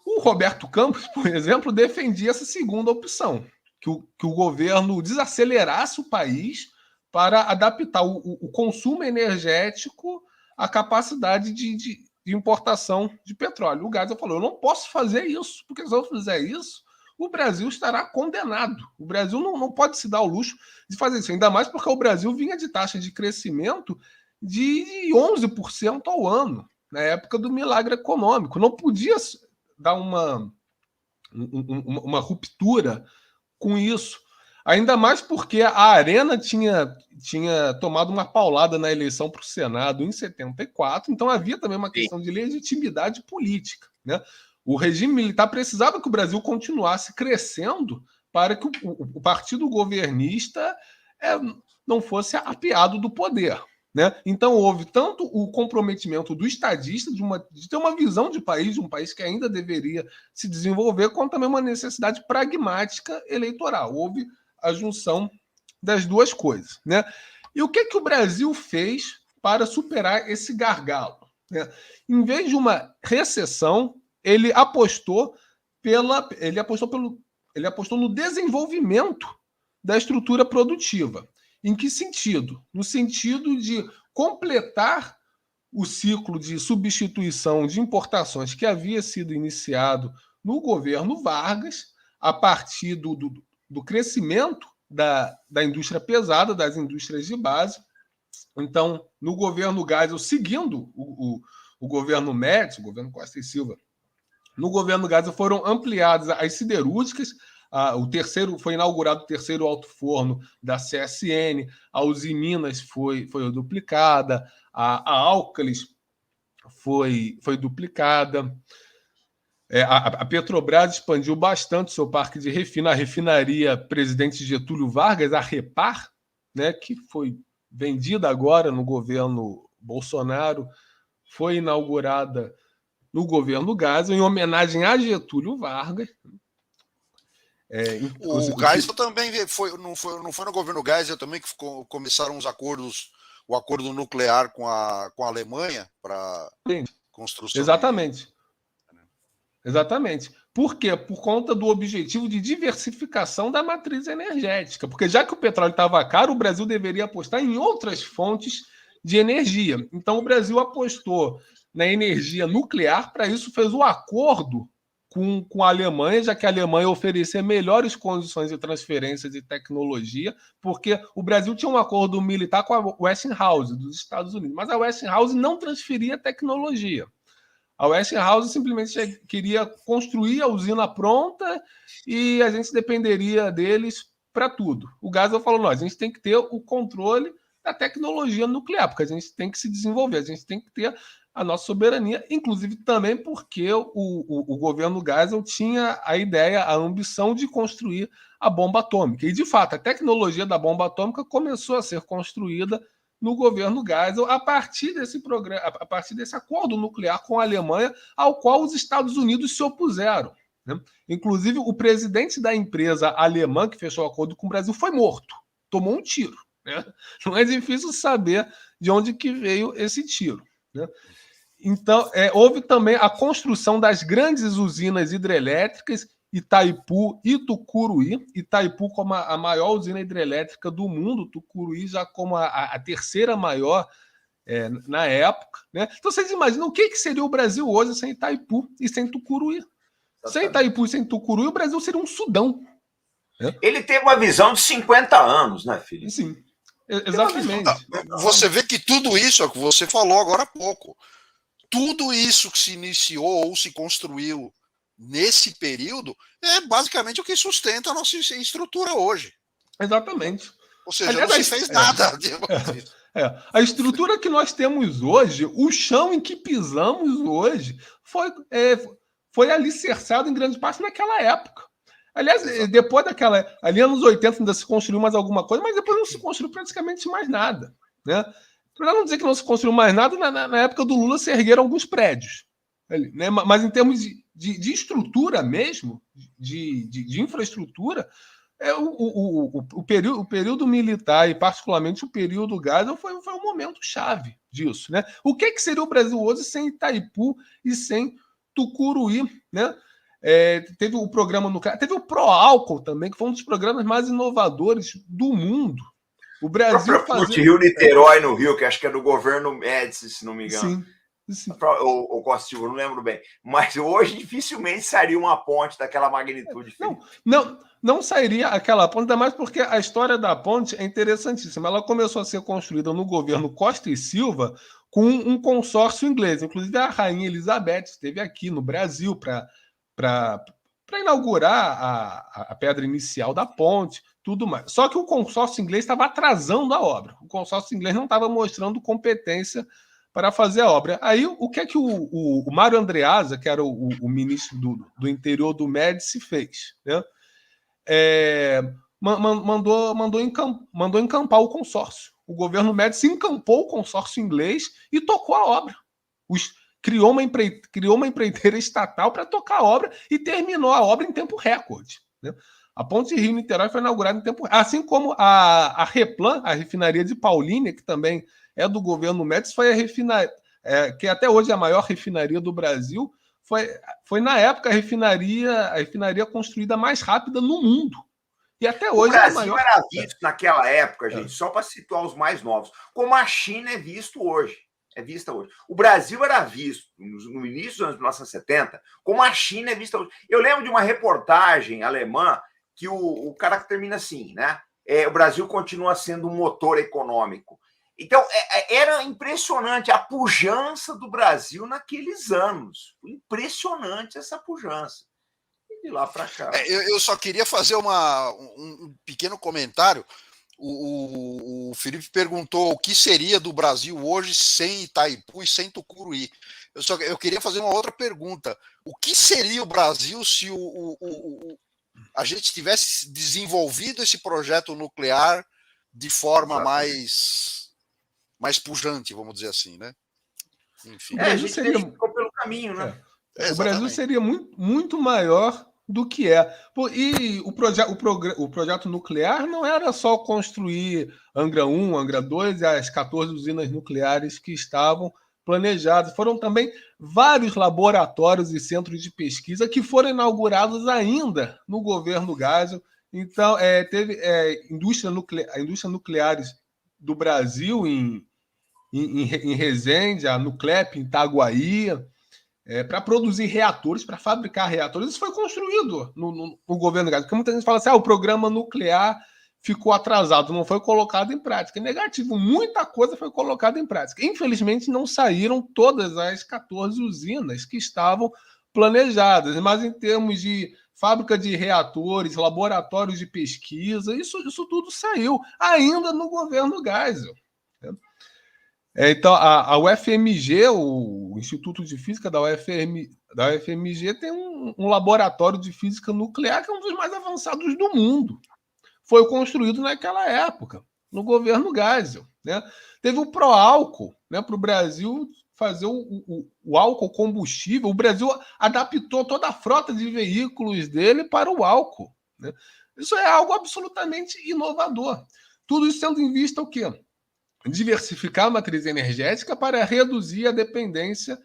O Roberto Campos, por exemplo, defendia essa segunda opção, que o governo desacelerasse o país para adaptar o consumo energético à capacidade de importação de petróleo. O Geisel falou, eu não posso fazer isso, porque se eu fizer isso, o Brasil estará condenado. O Brasil não pode se dar o luxo de fazer isso, ainda mais porque o Brasil vinha de taxa de crescimento de 11% ao ano, na época do milagre econômico. Não podia dar uma ruptura com isso. Ainda mais porque a Arena tinha tomado uma paulada na eleição para o Senado em 74, então havia também uma questão de legitimidade política, né? O regime militar precisava que o Brasil continuasse crescendo para que o partido governista não fosse apiado do poder, né? Então houve tanto o comprometimento do estadista de ter uma visão de país, de um país que ainda deveria se desenvolver, quanto também uma necessidade pragmática eleitoral. Houve a junção das duas coisas, né? E o que o Brasil fez para superar esse gargalo, né? Em vez de uma recessão, ele apostou no desenvolvimento da estrutura produtiva. Em que sentido? No sentido de completar o ciclo de substituição de importações que havia sido iniciado no governo Vargas, a partir do crescimento da indústria pesada, das indústrias de base. Então, no governo Geisel, seguindo o governo Médici, o governo Costa e Silva, no governo Geisel foram ampliadas as siderúrgicas. Foi inaugurado o terceiro alto forno da CSN, a Usiminas foi duplicada, a Álcalis foi duplicada. A Petrobras expandiu bastante o seu parque de refino, a refinaria Presidente Getúlio Vargas, a Repar, né, que foi vendida agora no governo Bolsonaro, foi inaugurada no governo Geisel, em homenagem a Getúlio Vargas. O Geisel também não foi no governo Geisel também que começaram os acordos, o acordo nuclear com a Alemanha para construção. Exatamente. Por quê? Por conta do objetivo de diversificação da matriz energética. Porque já que o petróleo estava caro, o Brasil deveria apostar em outras fontes de energia. Então o Brasil apostou na energia nuclear, para isso fez o acordo com a Alemanha, já que a Alemanha oferecia melhores condições de transferência de tecnologia, porque o Brasil tinha um acordo militar com a Westinghouse, dos Estados Unidos, mas a Westinghouse não transferia tecnologia. A Westinghouse simplesmente queria construir a usina pronta e a gente dependeria deles para tudo. O Geisel falou, não, a gente tem que ter o controle da tecnologia nuclear, porque a gente tem que se desenvolver, a gente tem que ter a nossa soberania, inclusive também porque o governo Geisel tinha a ideia, a ambição de construir a bomba atômica. E, de fato, a tecnologia da bomba atômica começou a ser construída no governo Geisel a partir desse acordo nuclear com a Alemanha, ao qual os Estados Unidos se opuseram, né? Inclusive, o presidente da empresa alemã que fechou o acordo com o Brasil foi morto, tomou um tiro, né? Não é difícil saber de onde que veio esse tiro, né? Então, houve também a construção das grandes usinas hidrelétricas, Itaipu e Tucuruí. Itaipu como a maior usina hidrelétrica do mundo, Tucuruí já como a terceira maior na época. Né? Então, vocês imaginam o que seria o Brasil hoje sem Itaipu e sem Tucuruí? Sem Itaipu e sem Tucuruí, o Brasil seria um Sudão. Né? Ele teve uma visão de 50 anos, né, Felipe? Sim, exatamente. Você vê que tudo isso é o que você falou agora há pouco. Tudo isso que se iniciou ou se construiu nesse período é basicamente o que sustenta a nossa estrutura hoje. Exatamente. Ou seja, aliás, não se fez nada. A estrutura que nós temos hoje, o chão em que pisamos hoje, foi alicerçado em grande parte naquela época. Aliás, depois daquela... Ali anos 80 ainda se construiu mais alguma coisa, mas depois não se construiu praticamente mais nada. Né? Para não dizer que não se construiu mais nada, na época do Lula se ergueram alguns prédios. Ali, né? Mas em termos de estrutura mesmo, de infraestrutura, o período militar e particularmente o período Geisel foi um momento chave disso. Né? O que seria o Brasil hoje sem Itaipu e sem Tucuruí? Né? Teve o programa nuclear, teve o Proálcool também, que foi um dos programas mais inovadores do mundo. O Brasil fazia... Rio-Niterói no Rio, que acho que é do governo Médici, se não me engano. Sim. Ou Costa Silva, não lembro bem. Mas hoje dificilmente sairia uma ponte daquela magnitude. Não sairia aquela ponte, ainda mais porque a história da ponte é interessantíssima. Ela começou a ser construída no governo Costa e Silva com um consórcio inglês. Inclusive, a Rainha Elizabeth esteve aqui no Brasil para inaugurar a pedra inicial da ponte, tudo mais. Só que o consórcio inglês estava atrasando a obra. O consórcio inglês não estava mostrando competência para fazer a obra. Aí, o que é que o Mário Andreasa, que era o ministro do interior do Médici, fez? Né? Mandou encampar o consórcio. O governo Médici encampou o consórcio inglês e tocou a obra. Criou uma empreiteira estatal para tocar a obra e terminou a obra em tempo recorde. Né? A ponte Rio-Niterói foi inaugurada em tempo recorde. Assim como a Replan, a refinaria de Paulínia, que também é do governo Médici, foi a refinaria, que até hoje é a maior refinaria do Brasil, foi na época a refinaria construída mais rápida no mundo. E até hoje o Brasil é a maior... era visto naquela época, gente, só para situar os mais novos, como a China é visto hoje. É vista hoje. O Brasil era visto, no início dos anos 1970, como a China é vista hoje. Eu lembro de uma reportagem alemã que o cara termina assim, né? O Brasil continua sendo um motor econômico. Então, era impressionante a pujança do Brasil naqueles anos. Impressionante essa pujança. E de lá para cá. Eu só queria fazer um pequeno comentário. O Felipe perguntou o que seria do Brasil hoje sem Itaipu e sem Tucuruí. Eu queria fazer uma outra pergunta. O que seria o Brasil se a gente tivesse desenvolvido esse projeto nuclear de forma mais pujante, vamos dizer assim, né? Enfim. A gente ficou pelo caminho, né? O Brasil seria muito, muito maior do que é. E o projeto nuclear não era só construir Angra 1, Angra 2 e as 14 usinas nucleares que estavam planejadas. Foram também vários laboratórios e centros de pesquisa que foram inaugurados ainda no governo Geisel. Então, teve a indústria nucleares do Brasil em Resende, a Nuclep em Itaguaí, para produzir reatores, para fabricar reatores. Isso foi construído no governo Geisel. Porque muita gente fala assim, o programa nuclear ficou atrasado, não foi colocado em prática. É negativo, muita coisa foi colocada em prática. Infelizmente, não saíram todas as 14 usinas que estavam planejadas, mas em termos de fábrica de reatores, laboratórios de pesquisa, isso tudo saiu ainda no governo Geisel. Então, a UFMG, o Instituto de Física da UFMG, tem um laboratório de física nuclear que é um dos mais avançados do mundo. Foi construído naquela época, no governo Geisel. Né? Teve o Proálcool, né, para o Brasil fazer o álcool combustível. O Brasil adaptou toda a frota de veículos dele para o álcool. Né? Isso é algo absolutamente inovador. Tudo isso tendo em vista o quê? Diversificar a matriz energética para reduzir a dependência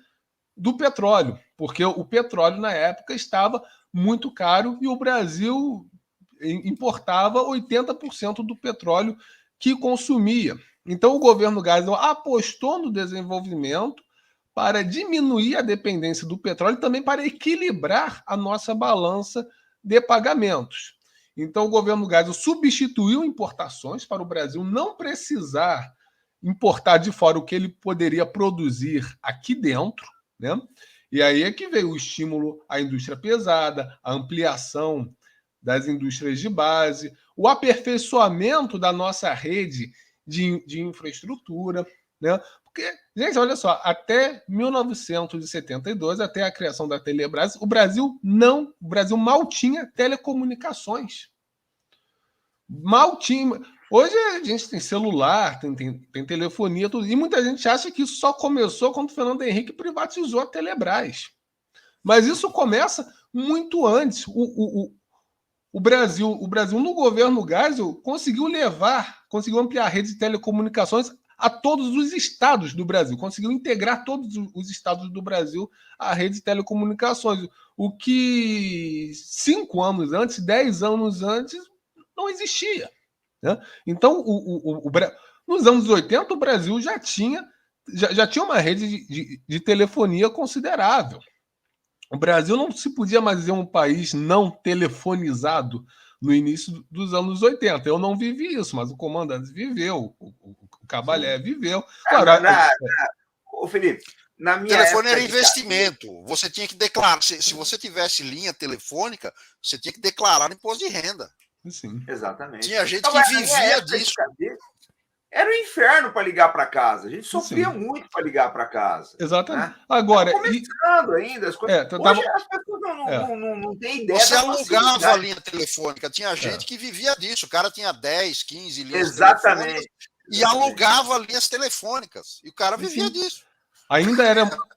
do petróleo, porque o petróleo na época estava muito caro e o Brasil importava 80% do petróleo que consumia. Então, o governo Geisel apostou no desenvolvimento para diminuir a dependência do petróleo e também para equilibrar a nossa balança de pagamentos. Então, o governo Geisel substituiu importações para o Brasil não precisar importar de fora o que ele poderia produzir aqui dentro, né? E aí é que veio o estímulo à indústria pesada, a ampliação das indústrias de base, o aperfeiçoamento da nossa rede de infraestrutura, né? Porque, gente, olha só, até 1972, até a criação da Telebrás, o Brasil mal tinha telecomunicações. Mal tinha. Hoje a gente tem celular, tem telefonia, tudo, e muita gente acha que isso só começou quando o Fernando Henrique privatizou a Telebrás. Mas isso começa muito antes. O Brasil, no governo Geisel, conseguiu ampliar a rede de telecomunicações a todos os estados do Brasil, conseguiu integrar todos os estados do Brasil à rede de telecomunicações, o que 5 anos antes, 10 anos antes, não existia. Né? Então, nos anos 80, o Brasil já tinha uma rede de telefonia considerável. O Brasil não se podia mais dizer um país não telefonizado no início dos anos 80. Eu não vivi isso, mas o comandante viveu, o Cabalé viveu. Claro, Ô, Felipe, na minha telefone era investimento. Você tinha que declarar. Se você tivesse linha telefônica, você tinha que declarar no imposto de renda. Sim. Exatamente. Tinha gente que vivia disso. Era um inferno para ligar para casa. A gente sofria muito para ligar para casa. Exatamente. Né? Agora, começando ainda as coisas. Hoje as pessoas não têm ideia. Você alugava a linha telefônica. Tinha gente que vivia disso. O cara tinha 10, 15 linhas telefônicas e alugava linhas telefônicas. E o cara vivia disso.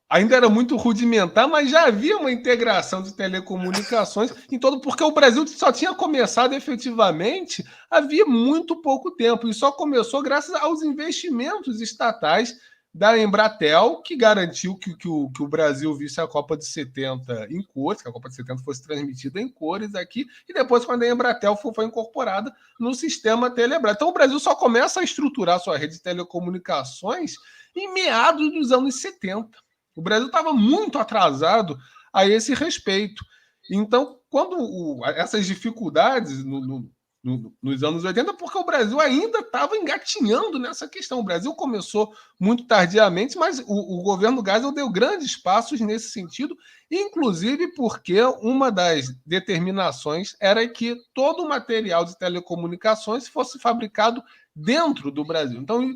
Ainda era muito rudimentar, mas já havia uma integração de telecomunicações em todo, porque o Brasil só tinha começado efetivamente havia muito pouco tempo, e só começou graças aos investimentos estatais da Embratel, que garantiu que o Brasil visse a Copa de 70 em cores, que a Copa de 70 fosse transmitida em cores aqui, e depois, quando a Embratel foi incorporada no sistema Telebrás. Então, o Brasil só começa a estruturar sua rede de telecomunicações em meados dos anos 70. O Brasil estava muito atrasado a esse respeito. Então, quando essas dificuldades nos anos 80, porque o Brasil ainda estava engatinhando nessa questão. O Brasil começou muito tardiamente, mas o governo Geisel deu grandes passos nesse sentido, inclusive porque uma das determinações era que todo o material de telecomunicações fosse fabricado dentro do Brasil. Então,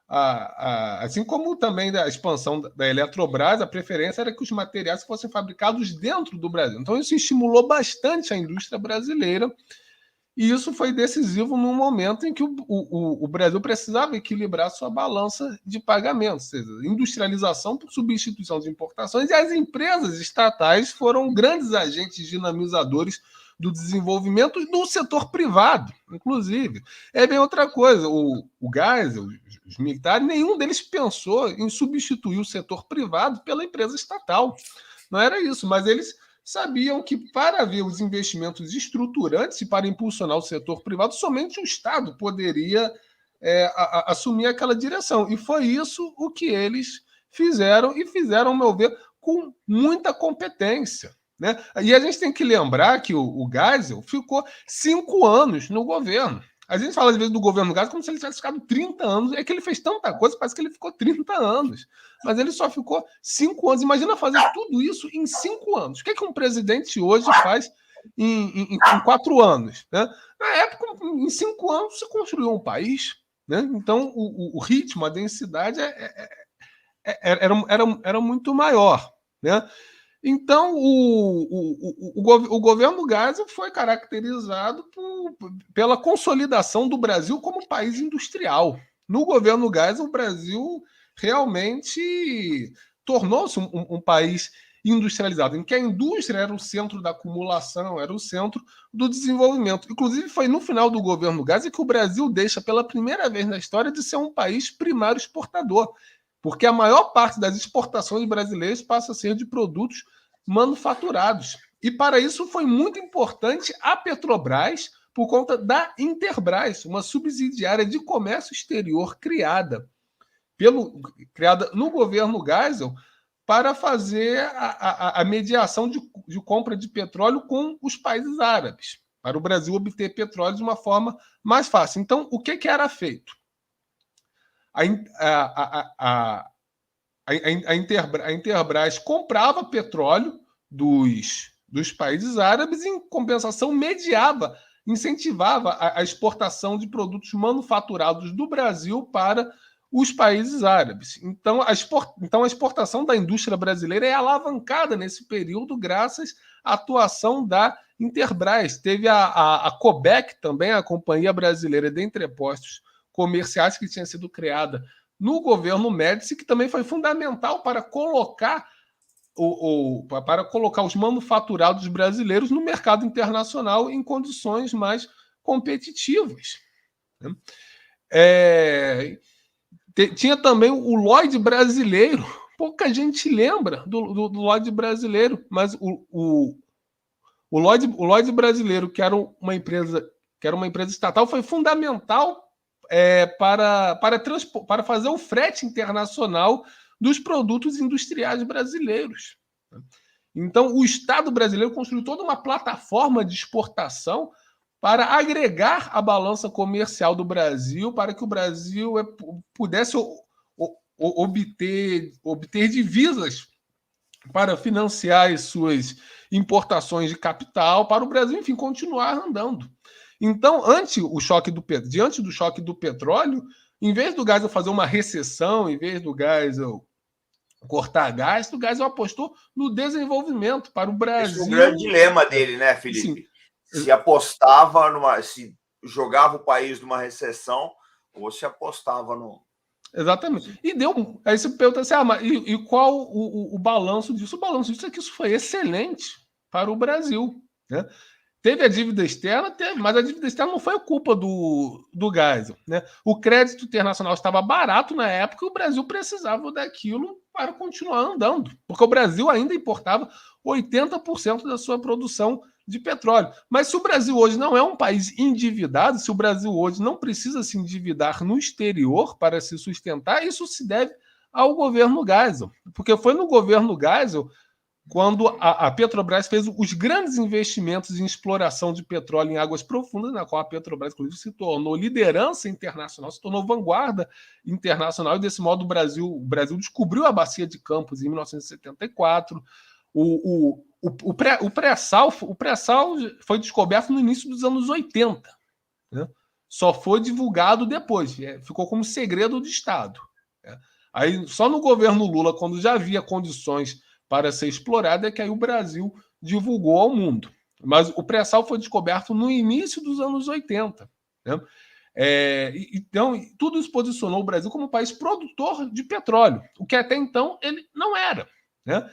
assim como também da expansão da Eletrobras, a preferência era que os materiais fossem fabricados dentro do Brasil. Então, isso estimulou bastante a indústria brasileira, e isso foi decisivo no momento em que o Brasil precisava equilibrar sua balança de pagamentos, ou seja, industrialização por substituição de importações, e as empresas estatais foram grandes agentes dinamizadores do desenvolvimento do setor privado, inclusive. É bem outra coisa. O Geisel, os militares, nenhum deles pensou em substituir o setor privado pela empresa estatal. Não era isso, mas eles sabiam que para haver os investimentos estruturantes e para impulsionar o setor privado, somente o Estado poderia assumir aquela direção. E foi isso o que eles fizeram, e fizeram, ao meu ver, com muita competência. Né? E a gente tem que lembrar que o Geisel ficou 5 anos no governo. A gente fala, às vezes, do governo Geisel como se ele tivesse ficado 30 anos. É que ele fez tanta coisa, parece que ele ficou 30 anos. Mas ele só ficou 5 anos. Imagina fazer tudo isso em 5 anos. O que um presidente hoje faz em 4 anos? Né? Na época, em 5 anos, você construiu um país. Né? Então, o ritmo, a densidade era muito maior. Né? Então, o governo Geisel foi caracterizado pela consolidação do Brasil como país industrial. No governo Geisel, o Brasil realmente tornou-se um país industrializado, em que a indústria era o centro da acumulação, era o centro do desenvolvimento. Inclusive, foi no final do governo Geisel que o Brasil deixa, pela primeira vez na história, de ser um país primário exportador, porque a maior parte das exportações brasileiras passa a ser de produtos manufaturados. E para isso foi muito importante a Petrobras por conta da Interbras, uma subsidiária de comércio exterior criada no governo Geisel para fazer a mediação de compra de petróleo com os países árabes, para o Brasil obter petróleo de uma forma mais fácil. Então, o que era feito? A Interbras comprava petróleo dos países árabes e, em compensação, mediava, incentivava a exportação de produtos manufaturados do Brasil para os países árabes. Então, a exportação da indústria brasileira é alavancada nesse período graças à atuação da Interbras. Teve a COBEC também, a Companhia Brasileira de Entrepostos Comerciais, que tinha sido criada no governo Médici, que também foi fundamental para colocar os manufaturados brasileiros no mercado internacional em condições mais competitivas. Tinha também o Lloyd brasileiro. Pouca gente lembra do Lloyd brasileiro, mas o Lloyd brasileiro, que era uma empresa estatal, foi fundamental para fazer o frete internacional dos produtos industriais brasileiros. Então, o Estado brasileiro construiu toda uma plataforma de exportação para agregar a balança comercial do Brasil, para que o Brasil pudesse obter divisas para financiar as suas importações de capital, para o Brasil, enfim, continuar andando. Então, diante do choque do petróleo, em vez do Geisel fazer uma recessão, em vez do Geisel cortar gás, o Geisel apostou no desenvolvimento para o Brasil. Esse é o grande dilema dele, né, Felipe? Sim. Se jogava o país numa recessão, ou se apostava no... Exatamente. E deu. Aí você pergunta assim: e qual o balanço disso? O balanço disso é que isso foi excelente para o Brasil, né? Teve a dívida externa, mas a dívida externa não foi culpa do Geisel, né? O crédito internacional estava barato na época e o Brasil precisava daquilo para continuar andando, porque o Brasil ainda importava 80% da sua produção de petróleo. Mas se o Brasil hoje não é um país endividado, se o Brasil hoje não precisa se endividar no exterior para se sustentar, isso se deve ao governo Geisel, porque foi no governo Geisel quando a Petrobras fez os grandes investimentos em exploração de petróleo em águas profundas, na qual a Petrobras, inclusive, se tornou liderança internacional, se tornou vanguarda internacional, e desse modo o Brasil descobriu a Bacia de Campos em 1974. O pré-sal foi descoberto no início dos anos 80. Né? Só foi divulgado depois, ficou como segredo de Estado. Né? Aí, só no governo Lula, quando já havia condições para ser explorado, é que aí o Brasil divulgou ao mundo. Mas o pré-sal foi descoberto no início dos anos 80. Né? Então, tudo isso posicionou o Brasil como um país produtor de petróleo, o que até então ele não era. Né?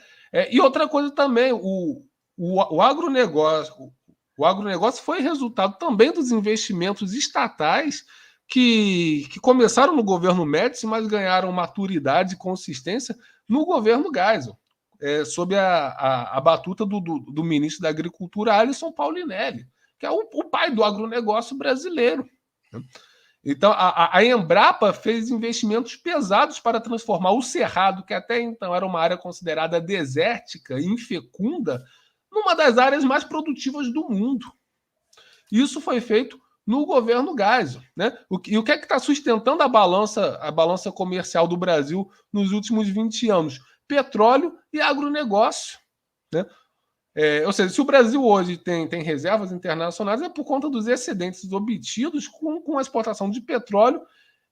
E outra coisa também, o agronegócio foi resultado também dos investimentos estatais que começaram no governo Médici, mas ganharam maturidade e consistência no governo Geisel. Sob a batuta do ministro da Agricultura, Alisson Paulinelli, que é o pai do agronegócio brasileiro. Então, a Embrapa fez investimentos pesados para transformar o Cerrado, que até então era uma área considerada desértica e infecunda, numa das áreas mais produtivas do mundo. Isso foi feito no governo Geisel. Né? E o que é que está sustentando a balança comercial do Brasil nos últimos 20 anos? Petróleo e agronegócio. Né? Ou seja, se o Brasil hoje tem reservas internacionais, é por conta dos excedentes obtidos com a exportação de petróleo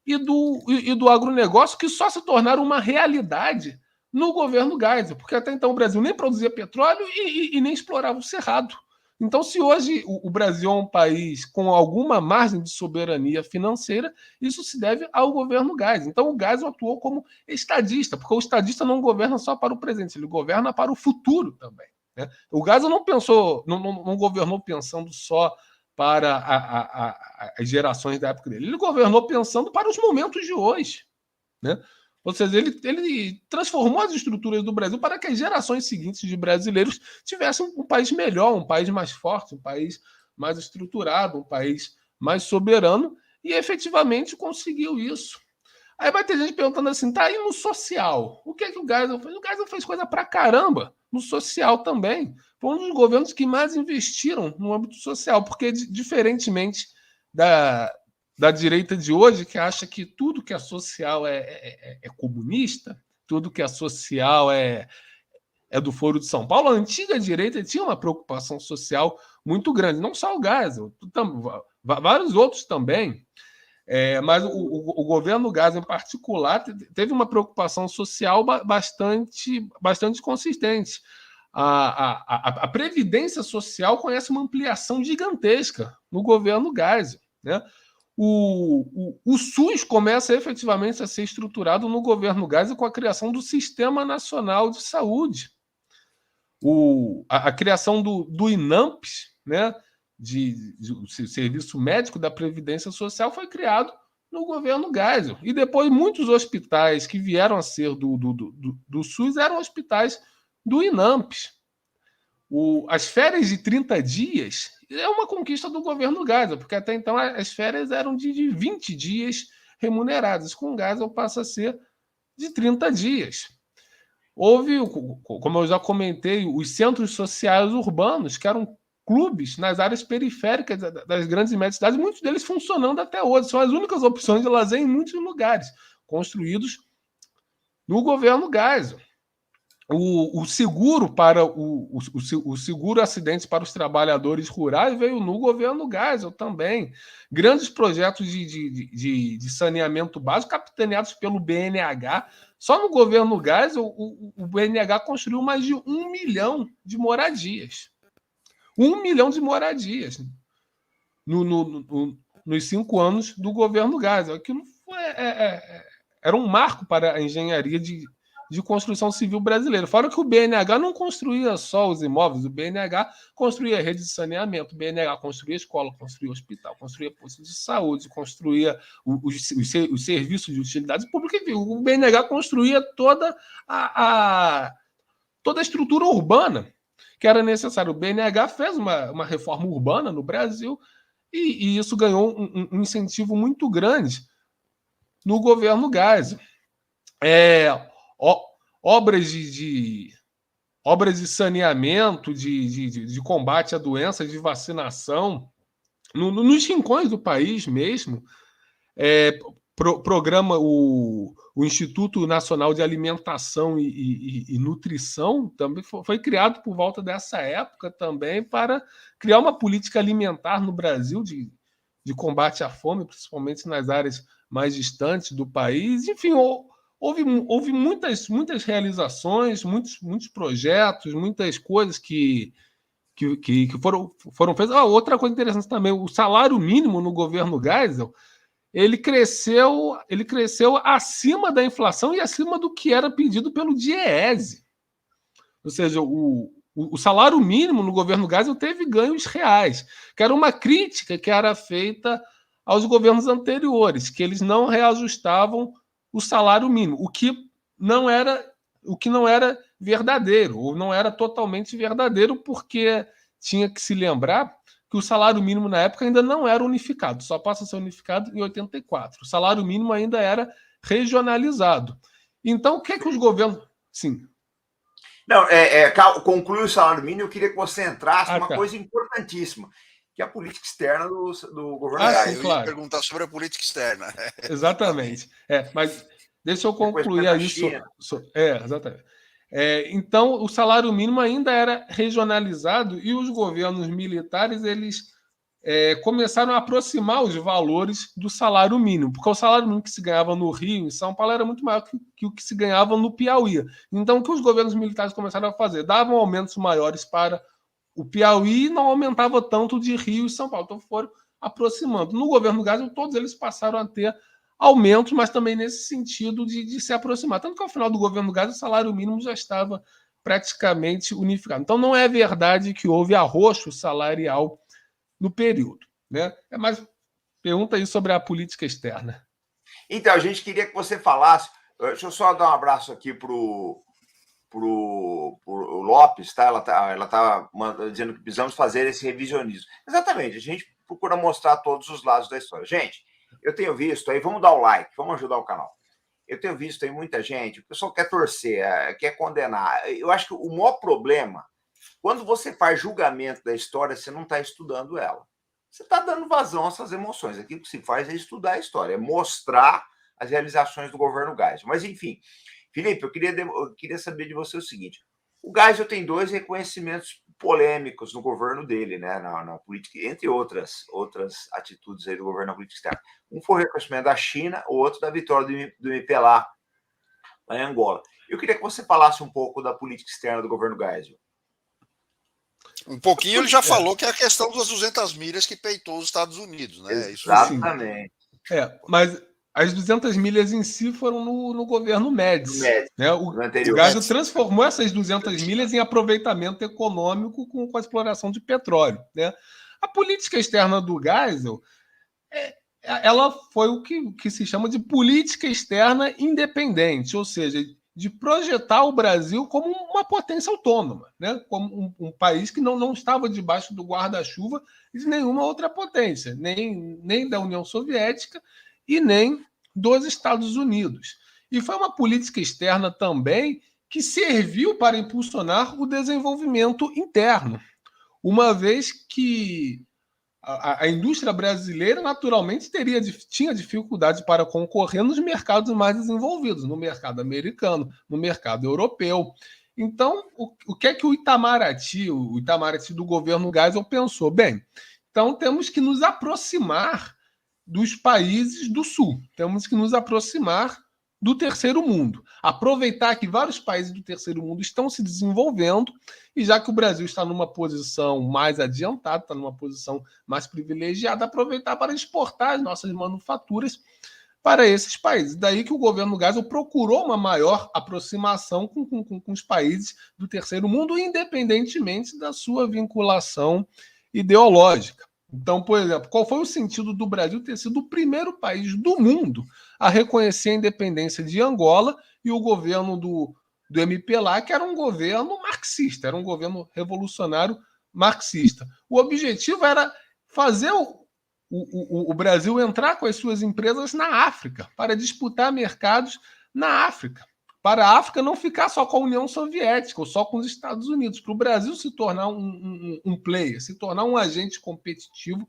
e do agronegócio, que só se tornaram uma realidade no governo Geisel, porque até então o Brasil nem produzia petróleo e nem explorava o Cerrado. Então, se hoje o Brasil é um país com alguma margem de soberania financeira, isso se deve ao governo Geisel. Então, o Geisel atuou como estadista, porque o estadista não governa só para o presente, ele governa para o futuro também. Né? O Geisel não governou pensando só para as gerações da época dele, ele governou pensando para os momentos de hoje. Né? Ou seja, ele transformou as estruturas do Brasil para que as gerações seguintes de brasileiros tivessem um país melhor, um país mais forte, um país mais estruturado, um país mais soberano, e efetivamente conseguiu isso. Aí vai ter gente perguntando assim, tá aí no social, o que é que o Geisel fez? O Geisel fez coisa pra caramba no social também. Foi um dos governos que mais investiram no âmbito social, porque diferentemente da direita de hoje, que acha que tudo que é social é comunista, tudo que é social é do Foro de São Paulo, a antiga direita tinha uma preocupação social muito grande, não só o Geisel, vários outros também. Mas o governo Geisel, em particular, teve uma preocupação social bastante consistente. A Previdência Social conhece uma ampliação gigantesca no governo Geisel, né? O SUS começa efetivamente a ser estruturado no governo Geisel com a criação do Sistema Nacional de Saúde. A criação do INAMPS, né? O Serviço Médico da Previdência Social, foi criado no governo Geisel. E depois muitos hospitais que vieram a ser do SUS eram hospitais do INAMPS. As férias de 30 dias é uma conquista do governo Geisel, porque até então as férias eram de 20 dias remuneradas. Com o Geisel passa a ser de 30 dias. Houve, como eu já comentei, os centros sociais urbanos, que eram clubes nas áreas periféricas das grandes e médias cidades, muitos deles funcionando até hoje. São as únicas opções de lazer em muitos lugares, construídos no governo Geisel. O seguro para o seguro acidentes para os trabalhadores rurais veio no governo Geisel também. Grandes projetos de saneamento básico capitaneados pelo BNH. Só no governo Geisel, o BNH construiu mais de 1 milhão de moradias. 1 milhão de moradias nos 5 anos do governo Geisel. Aquilo era um marco para a engenharia de construção civil brasileira. Fora que o BNH não construía só os imóveis, o BNH construía rede de saneamento, o BNH construía escola, construía hospital, construía posto de saúde, construía os serviços de utilidade pública, enfim, o BNH construía toda a estrutura urbana que era necessária. O BNH fez uma reforma urbana no Brasil e isso ganhou um incentivo muito grande no governo Geisel. Obras de saneamento, de combate a doenças, de vacinação, nos rincões do país mesmo. Programa o Instituto Nacional de Alimentação e Nutrição também foi criado por volta dessa época também para criar uma política alimentar no Brasil de combate à fome, principalmente nas áreas mais distantes do país. Enfim, houve muitas realizações, muitos projetos, muitas coisas que foram feitas. Outra coisa interessante também, o salário mínimo no governo Geisel, ele cresceu acima da inflação e acima do que era pedido pelo DIEESE. Ou seja, o salário mínimo no governo Geisel teve ganhos reais, que era uma crítica que era feita aos governos anteriores, que eles não reajustavam o salário mínimo, o que não era verdadeiro, ou não era totalmente verdadeiro, porque tinha que se lembrar que o salário mínimo na época ainda não era unificado, só passa a ser unificado em 84. O salário mínimo ainda era regionalizado. Então, o que é que os governos... Sim. Não, conclui o salário mínimo, eu queria que você entrasse numa coisa importantíssima, que é a política externa do governo. Sim, eu ia perguntar sobre a política externa. Exatamente. Mas deixa eu concluir isso. Exatamente. Então, o salário mínimo ainda era regionalizado e os governos militares eles começaram a aproximar os valores do salário mínimo, porque o salário mínimo que se ganhava no Rio, em São Paulo, era muito maior que o que se ganhava no Piauí. Então, o que os governos militares começaram a fazer? Davam aumentos maiores para o Piauí e não aumentava tanto de Rio e São Paulo. Então, foram aproximando. No governo Geisel, todos eles passaram a ter aumentos, mas também nesse sentido de se aproximar. Tanto que ao final do governo Geisel, o salário mínimo já estava praticamente unificado. Então, não é verdade que houve arroxo salarial no período, né? Mas pergunta aí sobre a política externa. Então, a gente queria que você falasse... Deixa eu só dar um abraço aqui para o pro Lopes, tá? Ela tá dizendo que precisamos fazer esse revisionismo. Exatamente, a gente procura mostrar todos os lados da história. Gente, eu tenho visto aí, vamos dar o like, vamos ajudar o canal. Eu tenho visto aí muita gente, o pessoal quer torcer, quer condenar. Eu acho que o maior problema, quando você faz julgamento da história, você não está estudando ela. Você está dando vazão às suas emoções. Aquilo que se faz é estudar a história, é mostrar as realizações do governo Geisel. Mas, enfim, Felipe, eu queria saber de você o seguinte. O Geisel tem 2 reconhecimentos polêmicos no governo dele, né, na política, entre outras atitudes aí do governo na política externa. Um foi o reconhecimento da China, o outro da vitória do MPLA lá em Angola. Eu queria que você falasse um pouco da política externa do governo Geisel. Um pouquinho ele já falou que é a questão das 200 milhas que peitou os Estados Unidos, né? Exatamente. Mas as 200 milhas em si foram no governo Médici. Né? O Geisel transformou essas 200 milhas em aproveitamento econômico com a exploração de petróleo. Né? A política externa do Geisel ela foi o que se chama de política externa independente, ou seja, de projetar o Brasil como uma potência autônoma, né? Como um país que não estava debaixo do guarda-chuva de nenhuma outra potência, nem da União Soviética e nem dos Estados Unidos. E foi uma política externa também que serviu para impulsionar o desenvolvimento interno, uma vez que a indústria brasileira naturalmente tinha dificuldade para concorrer nos mercados mais desenvolvidos, no mercado americano, no mercado europeu. Então, o que é que o Itamaraty do governo Geisel pensou? Bem, então temos que nos aproximar dos países do Sul, temos que nos aproximar do terceiro mundo. Aproveitar que vários países do terceiro mundo estão se desenvolvendo, e já que o Brasil está numa posição mais adiantada, está numa posição mais privilegiada, aproveitar para exportar as nossas manufaturas para esses países. Daí que o governo Geisel procurou uma maior aproximação com os países do terceiro mundo, independentemente da sua vinculação ideológica. Então, por exemplo, qual foi o sentido do Brasil ter sido o primeiro país do mundo a reconhecer a independência de Angola e o governo do MPLA, que era um governo marxista, era um governo revolucionário marxista. O objetivo era fazer o Brasil entrar com as suas empresas na África, para disputar mercados na África, para a África não ficar só com a União Soviética ou só com os Estados Unidos, para o Brasil se tornar um player, se tornar um agente competitivo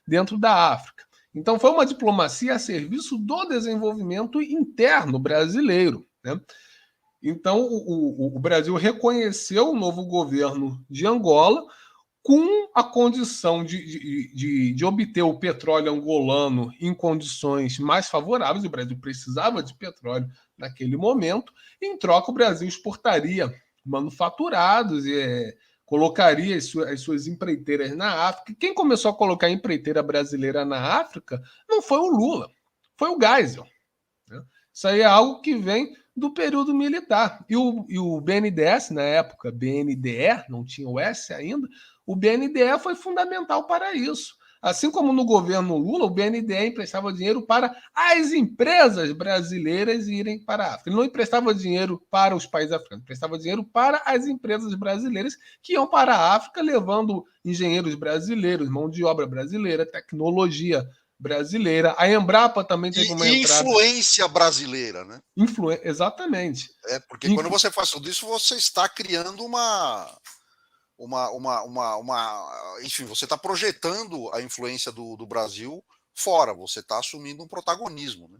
dentro da África. Então, foi uma diplomacia a serviço do desenvolvimento interno brasileiro. Né? Então, o Brasil reconheceu o novo governo de Angola com a condição de obter o petróleo angolano em condições mais favoráveis. O Brasil precisava de petróleo naquele momento. Em troca, o Brasil exportaria manufaturados e colocaria as suas empreiteiras na África. Quem começou a colocar a empreiteira brasileira na África não foi o Lula, foi o Geisel. Né? Isso aí é algo que vem do período militar. E o BNDES, na época, BNDE, não tinha o S ainda, o BNDE foi fundamental para isso. Assim como no governo Lula, o BNDE emprestava dinheiro para as empresas brasileiras irem para a África. Ele não emprestava dinheiro para os países africanos, emprestava dinheiro para as empresas brasileiras que iam para a África levando engenheiros brasileiros, mão de obra brasileira, tecnologia brasileira. A Embrapa também teve uma entrada... influência brasileira, né? Exatamente. Porque quando você faz tudo isso, você está criando enfim, você está projetando a influência do Brasil fora, você está assumindo um protagonismo, né?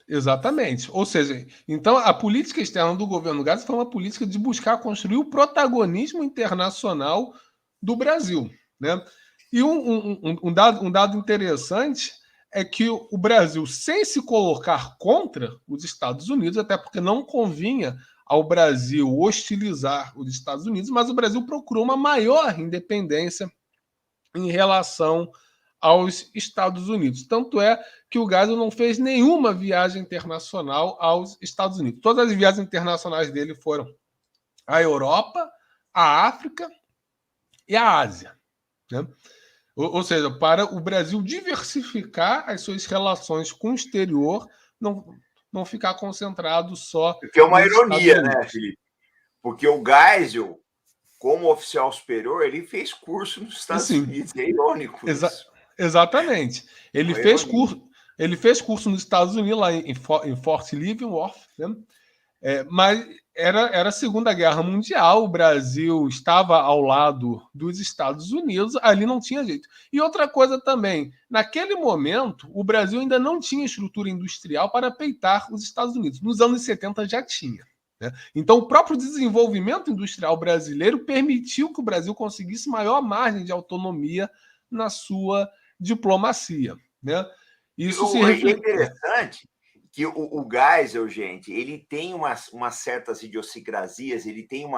Exatamente. Ou seja, então a política externa do governo Geisel foi uma política de buscar construir o protagonismo internacional do Brasil, né? E um dado interessante é que o Brasil, sem se colocar contra os Estados Unidos, até porque não convinha ao Brasil hostilizar os Estados Unidos, mas o Brasil procurou uma maior independência em relação aos Estados Unidos. Tanto é que o Geisel não fez nenhuma viagem internacional aos Estados Unidos. Todas as viagens internacionais dele foram à Europa, à África e à Ásia. Né? Ou seja, para o Brasil diversificar as suas relações com o exterior, não ficar concentrado só... Que é uma ironia, né, Felipe? Porque o Geisel, como oficial superior, ele fez curso nos Estados Sim. Unidos. É irônico isso. Exatamente. Ele Uma fez ironia. curso, nos Estados Unidos, lá em Fort Leavenworth, né? Mas era a Segunda Guerra Mundial, o Brasil estava ao lado dos Estados Unidos, ali não tinha jeito. E outra coisa também, naquele momento, o Brasil ainda não tinha estrutura industrial para peitar os Estados Unidos. Nos anos 70 já tinha. Né? Então, o próprio desenvolvimento industrial brasileiro permitiu que o Brasil conseguisse maior margem de autonomia na sua diplomacia. Né? Isso se É interessante que o Geisel, gente, ele tem umas certas idiosincrasias, ele tem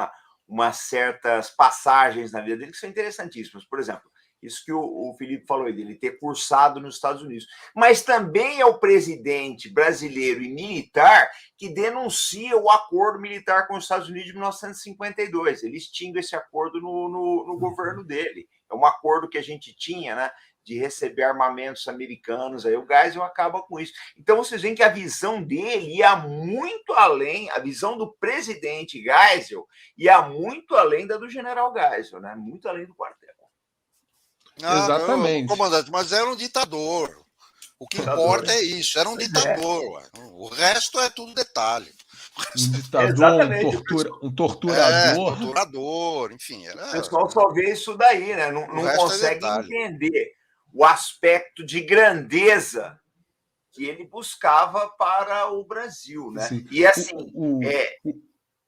umas certas passagens na vida dele que são interessantíssimas. Por exemplo, isso que o Felipe falou, dele ter cursado nos Estados Unidos. Mas também é o presidente brasileiro e militar que denuncia o acordo militar com os Estados Unidos de 1952. Ele extingue esse acordo no governo dele. É um acordo que a gente tinha, né? De receber armamentos americanos, aí o Geisel acaba com isso. Então, vocês veem que a visão dele ia muito além, a visão do presidente Geisel ia muito além da do general Geisel, né? Muito além do quartel. Exatamente. Não, comandante, mas era um ditador. O que importa é isso, era um ditador. O resto é tudo detalhe. Um ditador, um torturador. Torturador, enfim. O pessoal só vê isso daí, né? Não consegue entender o aspecto de grandeza que ele buscava para o Brasil, né? Sim. E assim,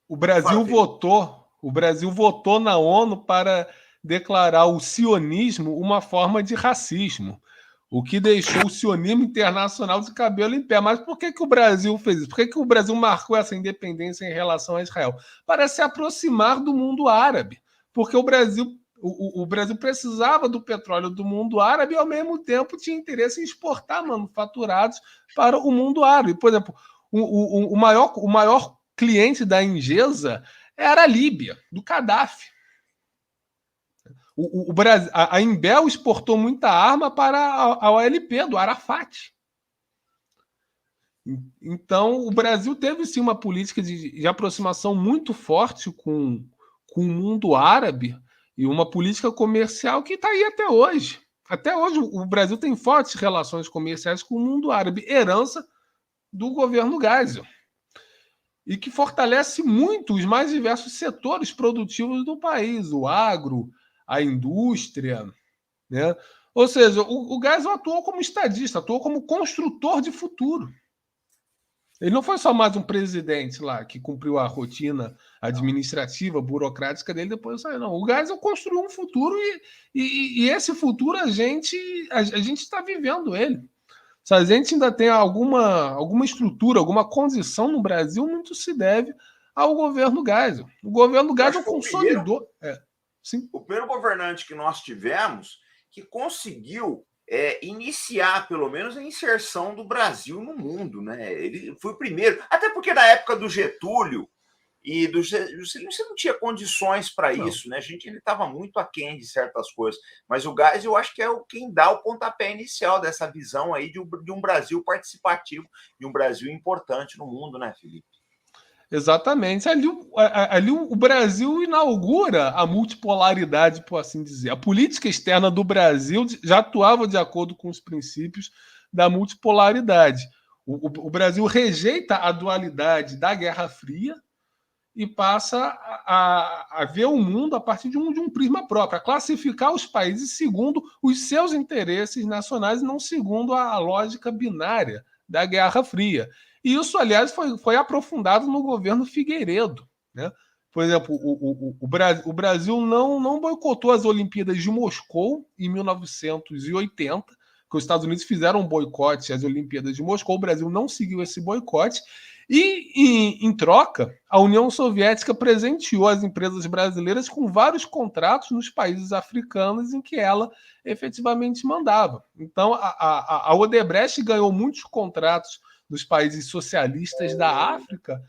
o Brasil votou na ONU para declarar o sionismo uma forma de racismo, o que deixou o sionismo internacional de cabelo em pé. Mas por que o Brasil fez isso? Por que o Brasil marcou essa independência em relação a Israel? Para se aproximar do mundo árabe, porque o Brasil precisava do petróleo do mundo árabe e, ao mesmo tempo, tinha interesse em exportar manufaturados para o mundo árabe. Por exemplo, o maior cliente da Ingesa era a Líbia, do Gaddafi. A Imbel exportou muita arma para a OLP, do Arafat. Então, o Brasil teve, sim, uma política de aproximação muito forte com o mundo árabe, e uma política comercial que está aí até hoje. Até hoje, o Brasil tem fortes relações comerciais com o mundo árabe, herança do governo Geisel, e que fortalece muito os mais diversos setores produtivos do país, o agro, a indústria. Né? Ou seja, o Geisel atuou como estadista, atuou como construtor de futuro. Ele não foi só mais um presidente lá que cumpriu a rotina administrativa, burocrática dele, depois saiu. Não, o Geisel construiu um futuro e esse futuro a gente está vivendo ele. Se a gente ainda tem alguma estrutura, alguma condição no Brasil, muito se deve ao governo Geisel. O governo Geisel consolidou. O primeiro governante que nós tivemos que conseguiu iniciar, pelo menos, a inserção do Brasil no mundo, né? Ele foi o primeiro, até porque na época do Getúlio e do Juscelino você não tinha condições para isso, né? A gente estava muito aquém de certas coisas, mas o Geisel eu acho que é quem dá o pontapé inicial dessa visão aí de um Brasil participativo, de um Brasil importante no mundo, né, Felipe? Exatamente. Ali o Brasil inaugura a multipolaridade, por assim dizer. A política externa do Brasil já atuava de acordo com os princípios da multipolaridade. O Brasil rejeita a dualidade da Guerra Fria e passa a ver o mundo a partir de um prisma próprio, a classificar os países segundo os seus interesses nacionais e não segundo a lógica binária da Guerra Fria. E isso, aliás, foi aprofundado no governo Figueiredo. Né? Por exemplo, o Brasil não boicotou as Olimpíadas de Moscou em 1980, que os Estados Unidos fizeram um boicote às Olimpíadas de Moscou, o Brasil não seguiu esse boicote, e, em troca, a União Soviética presenteou as empresas brasileiras com vários contratos nos países africanos em que ela efetivamente mandava. Então, a Odebrecht ganhou muitos contratos dos países socialistas da África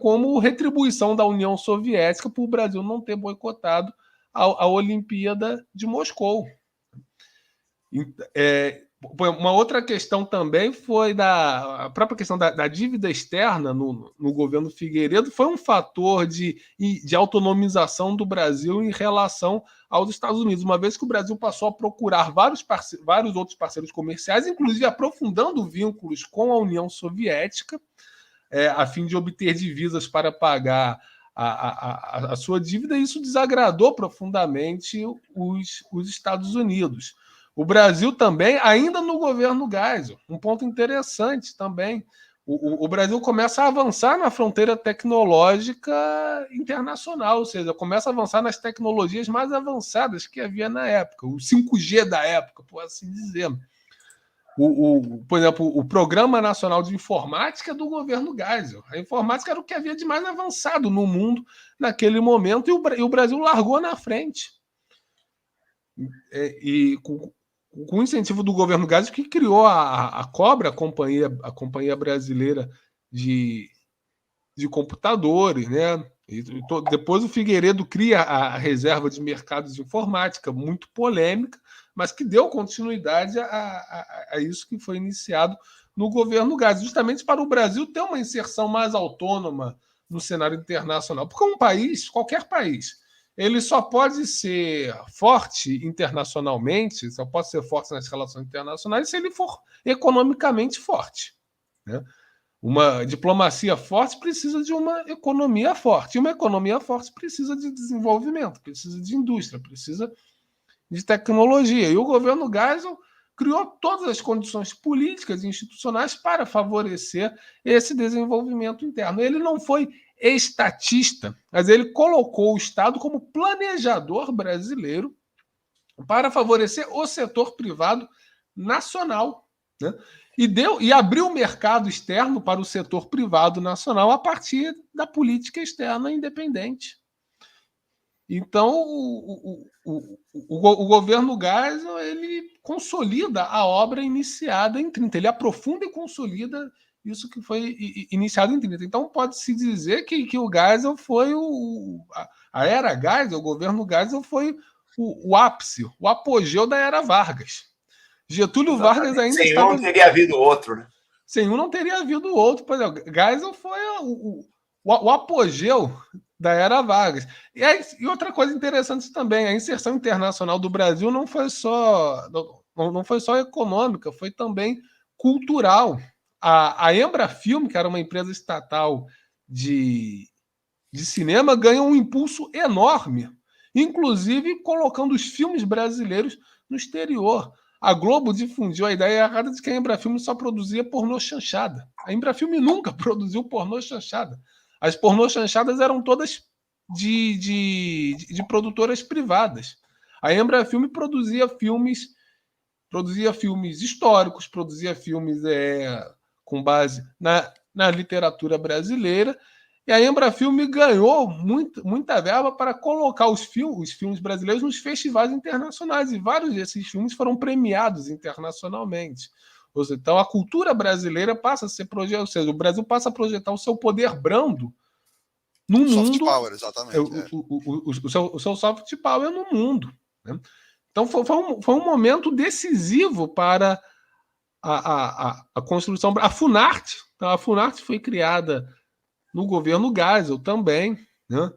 como retribuição da União Soviética por o Brasil não ter boicotado a Olimpíada de Moscou. Uma outra questão também foi a própria questão da dívida externa no governo Figueiredo, foi um fator de autonomização do Brasil em relação aos Estados Unidos, uma vez que o Brasil passou a procurar vários outros parceiros comerciais, inclusive aprofundando vínculos com a União Soviética, a fim de obter divisas para pagar a sua dívida, e isso desagradou profundamente os Estados Unidos. O Brasil também, ainda no governo Geisel, um ponto interessante também, o Brasil começa a avançar na fronteira tecnológica internacional, ou seja, começa a avançar nas tecnologias mais avançadas que havia na época, o 5G da época, por assim dizer. Por exemplo, o Programa Nacional de Informática do governo Geisel. A informática era o que havia de mais avançado no mundo naquele momento, e o Brasil largou na frente. Com o incentivo do governo Geisel, que criou a Cobra, a Companhia Brasileira de Computadores, né? Depois o Figueiredo cria a Reserva de Mercados de Informática, muito polêmica, mas que deu continuidade a isso que foi iniciado no governo Geisel, justamente para o Brasil ter uma inserção mais autônoma no cenário internacional. Porque um país, qualquer país, ele só pode ser forte internacionalmente, só pode ser forte nas relações internacionais se ele for economicamente forte, né? Uma diplomacia forte precisa de uma economia forte. E uma economia forte precisa de desenvolvimento, precisa de indústria, precisa de tecnologia. E o governo Geisel criou todas as condições políticas e institucionais para favorecer esse desenvolvimento interno. Ele não foi estatista, mas ele colocou o Estado como planejador brasileiro para favorecer o setor privado nacional, né? E abriu o mercado externo para o setor privado nacional a partir da política externa independente. Então, o governo Geisel, ele consolida a obra iniciada em 30. Ele aprofunda e consolida isso que foi iniciado em 30. Então, pode-se dizer que o Geisel foi a era Geisel, o governo Geisel foi o ápice, o apogeu da era Vargas. Getúlio Vargas ainda sem estava... um não teria havido outro, né? Sem um não teria havido outro. Por exemplo, Geisel foi o apogeu da era Vargas. E outra coisa interessante também, a inserção internacional do Brasil não foi só econômica, foi também cultural. A Embrafilme, que era uma empresa estatal de cinema, ganhou um impulso enorme, inclusive colocando os filmes brasileiros no exterior. A Globo difundiu a ideia errada de que a Embrafilme só produzia pornô chanchada. A Embrafilme nunca produziu pornô chanchada. As pornô chanchadas eram todas de produtoras privadas. A Embrafilme produzia filmes históricos, produzia filmes com base na literatura brasileira. E a Embrafilme ganhou muita verba para colocar os filmes brasileiros nos festivais internacionais, e vários desses filmes foram premiados internacionalmente. Ou seja, então a cultura brasileira passa a ser projetada, ou seja, o Brasil passa a projetar o seu poder brando no mundo. Soft power, exatamente. O seu soft power no mundo, né? Então foi um momento decisivo para a construção. A Funarte, então, a Funarte foi criada no governo Geisel também, né?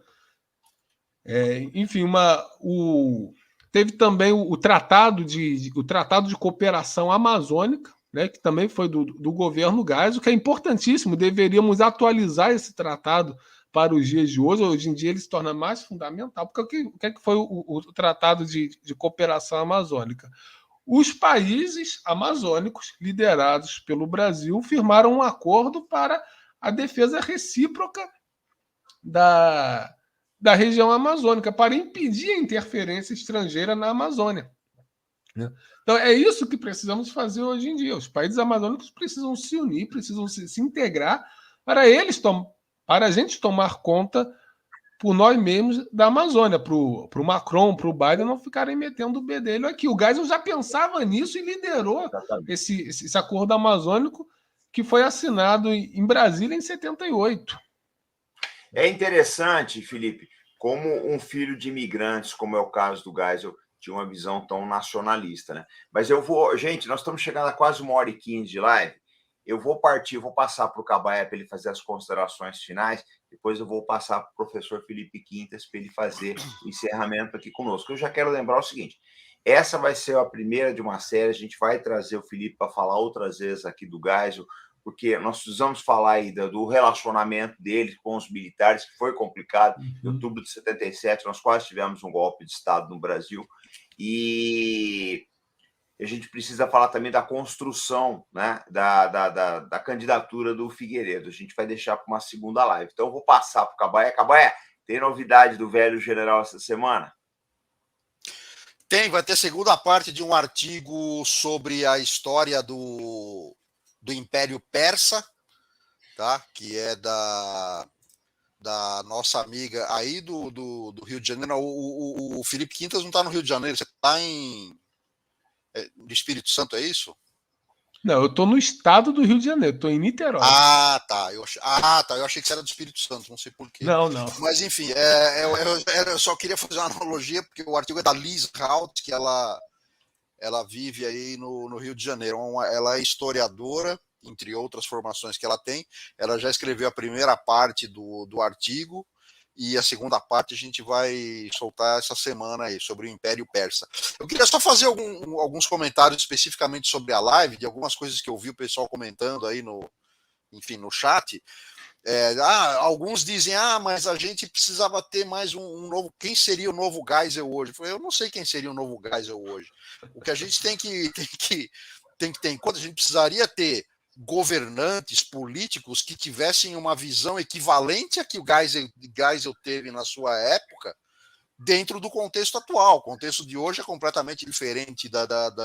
Enfim, teve também o tratado de cooperação amazônica, né, que também foi do governo Geisel, que é importantíssimo. Deveríamos atualizar esse tratado para os dias de hoje. Hoje em dia ele se torna mais fundamental, porque o que é que foi o tratado de cooperação amazônica? Os países amazônicos, liderados pelo Brasil, firmaram um acordo para a defesa recíproca da região amazônica, para impedir a interferência estrangeira na Amazônia. Então, é isso que precisamos fazer hoje em dia. Os países amazônicos precisam se unir, precisam se integrar para a gente tomar conta por nós mesmos da Amazônia, para o Macron, para o Biden não ficarem metendo o bedelho aqui. O Geisel já pensava nisso e liderou esse acordo amazônico, que foi assinado em Brasília em 78. É interessante, Felipe, como um filho de imigrantes, como é o caso do Geisel, tinha uma visão tão nacionalista, né? Mas eu vou... Gente, nós estamos chegando a quase 1h15 de live. Eu vou passar para o Cabaé para ele fazer as considerações finais, depois eu vou passar para o professor Felipe Quintas para ele fazer o encerramento aqui conosco. Eu já quero lembrar o seguinte, essa vai ser a primeira de uma série, a gente vai trazer o Felipe para falar outras vezes aqui do Geisel, porque nós precisamos falar aí do relacionamento dele com os militares, que foi complicado. Em outubro de 77, nós quase tivemos um golpe de Estado no Brasil, e a gente precisa falar também da construção, né, da candidatura do Figueiredo. A gente vai deixar para uma segunda live. Então, eu vou passar para o Cabaé. Cabaé, tem novidade do velho general essa semana? Vai ter segunda parte de um artigo sobre a história do Império Persa, tá? Que é da nossa amiga aí do Rio de Janeiro. O Felipe Quintas não está no Rio de Janeiro, você está no Espírito Santo, é isso? Não, eu estou no estado do Rio de Janeiro, estou em Niterói. Tá. Eu achei que você era do Espírito Santo, não sei porquê. Não. Mas, enfim, eu só queria fazer uma analogia, porque o artigo é da Liz Haut, que ela vive aí no Rio de Janeiro. Ela é historiadora, entre outras formações que ela tem. Ela já escreveu a primeira parte do artigo, e a segunda parte a gente vai soltar essa semana aí, sobre o Império Persa. Eu queria só fazer alguns comentários especificamente sobre a live, de algumas coisas que eu vi o pessoal comentando aí no chat. Alguns dizem, mas a gente precisava ter mais um novo... Quem seria o novo Geisel hoje? Eu não sei quem seria o novo Geisel hoje. O que a gente tem que ter em conta, a gente precisaria ter governantes políticos que tivessem uma visão equivalente a que o Geisel teve na sua época, dentro do contexto atual. O contexto de hoje é completamente diferente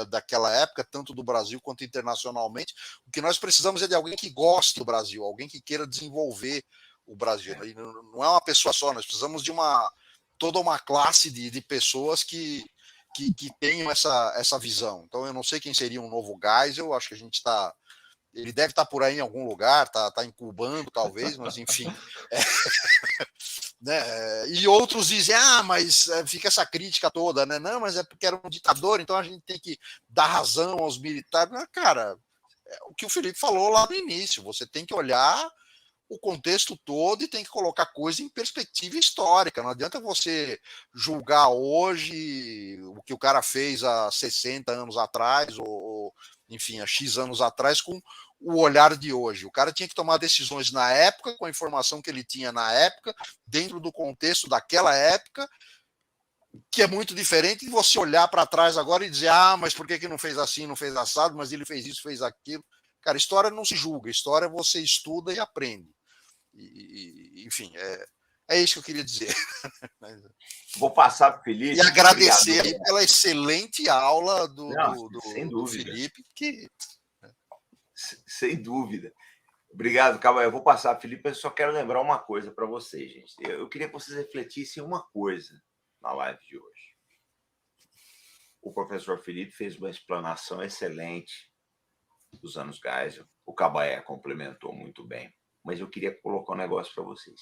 daquela época, tanto do Brasil quanto internacionalmente. O que nós precisamos é de alguém que goste do Brasil, alguém que queira desenvolver o Brasil. Não é uma pessoa só, nós precisamos de toda uma classe de pessoas que tenham essa visão. Então, eu não sei quem seria um novo Geisel, acho que a gente está... Ele deve estar por aí em algum lugar, tá incubando, talvez, mas enfim. Né? E outros dizem, mas fica essa crítica toda, né? Não, mas é porque era um ditador, então a gente tem que dar razão aos militares. Mas, cara, o que o Felipe falou lá no início, você tem que olhar o contexto todo e tem que colocar coisa em perspectiva histórica. Não adianta você julgar hoje o que o cara fez há 60 anos atrás, ou enfim, há X anos atrás, com o olhar de hoje. O cara tinha que tomar decisões na época, com a informação que ele tinha na época, dentro do contexto daquela época, que é muito diferente de você olhar para trás agora e dizer, mas por que não fez assim, não fez assado, mas ele fez isso, fez aquilo. Cara, história não se julga, história você estuda e aprende. Enfim, é isso que eu queria dizer. Vou passar para o Felipe. E agradecer aí pela excelente aula do Felipe. Sem dúvida. Obrigado, Cabaé. Eu vou passar, Felipe. Eu só quero lembrar uma coisa para vocês, gente. Eu queria que vocês refletissem uma coisa na live de hoje. O professor Felipe fez uma explanação excelente dos anos Geisel. O Cabaé complementou muito bem. Mas eu queria colocar um negócio para vocês.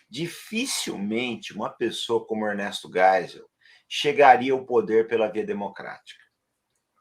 Dificilmente uma pessoa como Ernesto Geisel chegaria ao poder pela via democrática.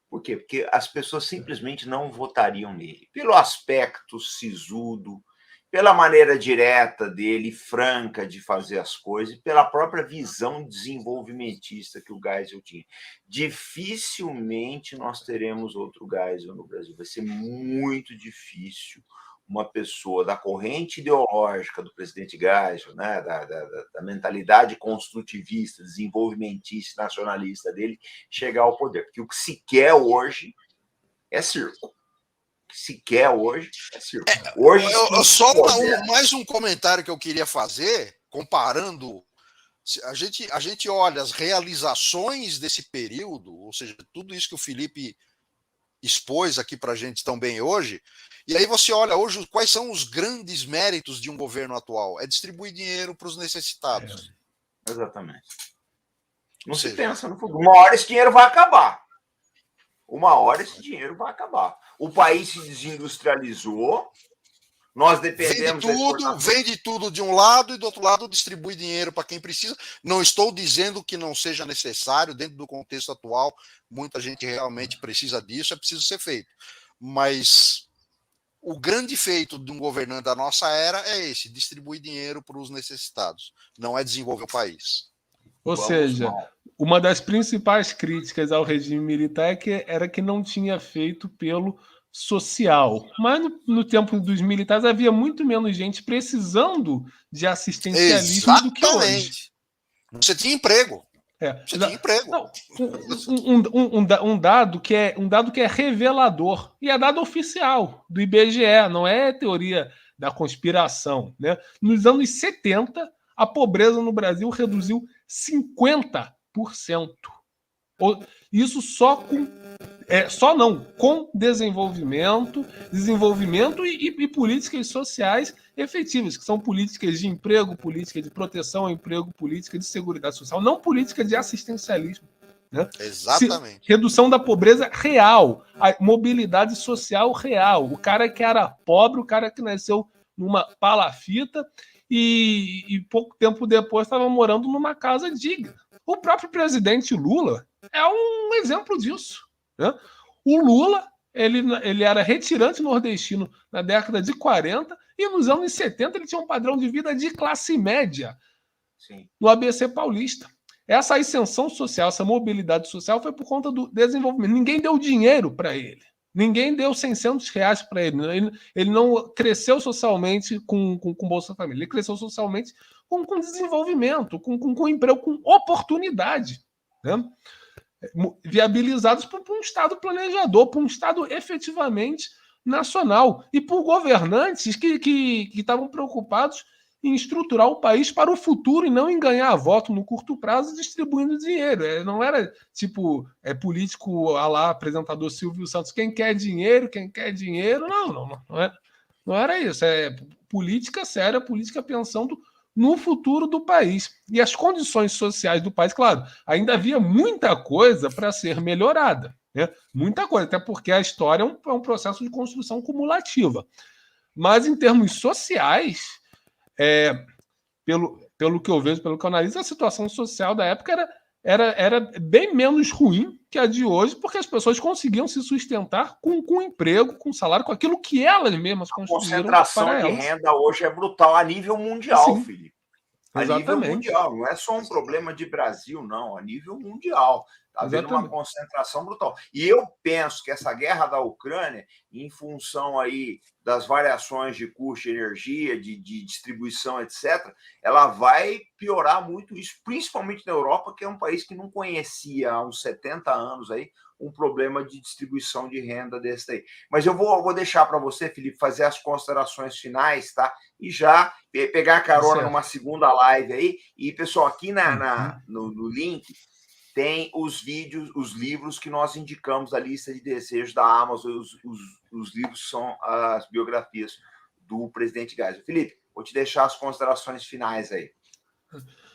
Por quê? Porque as pessoas simplesmente não votariam nele. Pelo aspecto sisudo, pela maneira direta dele, franca de fazer as coisas, e pela própria visão desenvolvimentista que o Geisel tinha. Dificilmente nós teremos outro Geisel no Brasil. Vai ser muito difícil uma pessoa da corrente ideológica do presidente Geisel, né, da mentalidade construtivista, desenvolvimentista, nacionalista dele, chegar ao poder. Porque o que se quer hoje é circo. O que se quer hoje é circo. Hoje, mais um comentário que eu queria fazer, comparando. A gente olha as realizações desse período, ou seja, tudo isso que o Felipe expôs aqui para a gente tão bem hoje, e aí você olha hoje quais são os grandes méritos de um governo atual. É distribuir dinheiro para os necessitados. Exatamente. Não se pensa no futuro. Uma hora esse dinheiro vai acabar. O país se desindustrializou, Nós dependemos vende tudo de um lado e do outro lado distribui dinheiro para quem precisa. Não estou dizendo que não seja necessário, dentro do contexto atual, muita gente realmente precisa disso, é preciso ser feito. Mas o grande feito de um governante da nossa era é esse, distribuir dinheiro para os necessitados, não é desenvolver o país. Ou seja, uma das principais críticas ao regime militar era que não tinha feito pelo social. Mas no tempo dos militares havia muito menos gente precisando de assistencialismo do que hoje. Você tinha emprego. Você tinha emprego. Não, um dado que é revelador, e é dado oficial do IBGE, não é teoria da conspiração, né? Nos anos 70, a pobreza no Brasil reduziu 50%. Isso com desenvolvimento e políticas sociais efetivas, que são políticas de emprego, política de proteção ao emprego, política de seguridade social, não política de assistencialismo. Né? Exatamente. Redução da pobreza real, a mobilidade social real. O cara que era pobre, o cara que nasceu numa palafita e pouco tempo depois estava morando numa casa digna. O próprio presidente Lula é um exemplo disso. Né? O Lula ele era retirante nordestino na década de 40 e nos anos 70 ele tinha um padrão de vida de classe média. Sim. No ABC paulista. Essa ascensão social, essa mobilidade social foi por conta do desenvolvimento. Ninguém deu dinheiro para ele. Ninguém deu R$600 para ele. Ele não cresceu socialmente com Bolsa Família. Ele cresceu socialmente com desenvolvimento, com emprego, com oportunidade. Né? Viabilizados por um Estado planejador, por um Estado efetivamente nacional. E por governantes que estavam preocupados em estruturar o país para o futuro e não em ganhar voto no curto prazo distribuindo dinheiro. Não era tipo político lá, apresentador Silvio Santos, quem quer dinheiro. Não era isso. É política séria, política pensando no futuro do país. E as condições sociais do país, claro, ainda havia muita coisa para ser melhorada. Né? Muita coisa, até porque a história é um processo de construção cumulativa. Mas em termos sociais, pelo que eu vejo, pelo que eu analiso, a situação social da época era bem menos ruim que a de hoje, porque as pessoas conseguiam se sustentar com emprego, com salário, com aquilo que elas mesmas construíram para elas. A concentração de renda hoje é brutal a nível mundial, Sim, Felipe. Exatamente. A nível mundial, não é só um problema de Brasil, não, a nível mundial. Está havendo uma concentração brutal. E eu penso que essa guerra da Ucrânia, em função aí das variações de custo de energia, de distribuição, etc., ela vai piorar muito isso, principalmente na Europa, que é um país que não conhecia há uns 70 anos aí um problema de distribuição de renda desse daí. Mas eu vou deixar para você, Felipe, fazer as considerações finais, tá? E já pegar carona numa segunda live aí. E, pessoal, aqui no link tem os vídeos, os livros que nós indicamos da lista de desejos da Amazon. Os livros são as biografias do presidente Geisel. Felipe, vou te deixar as considerações finais aí.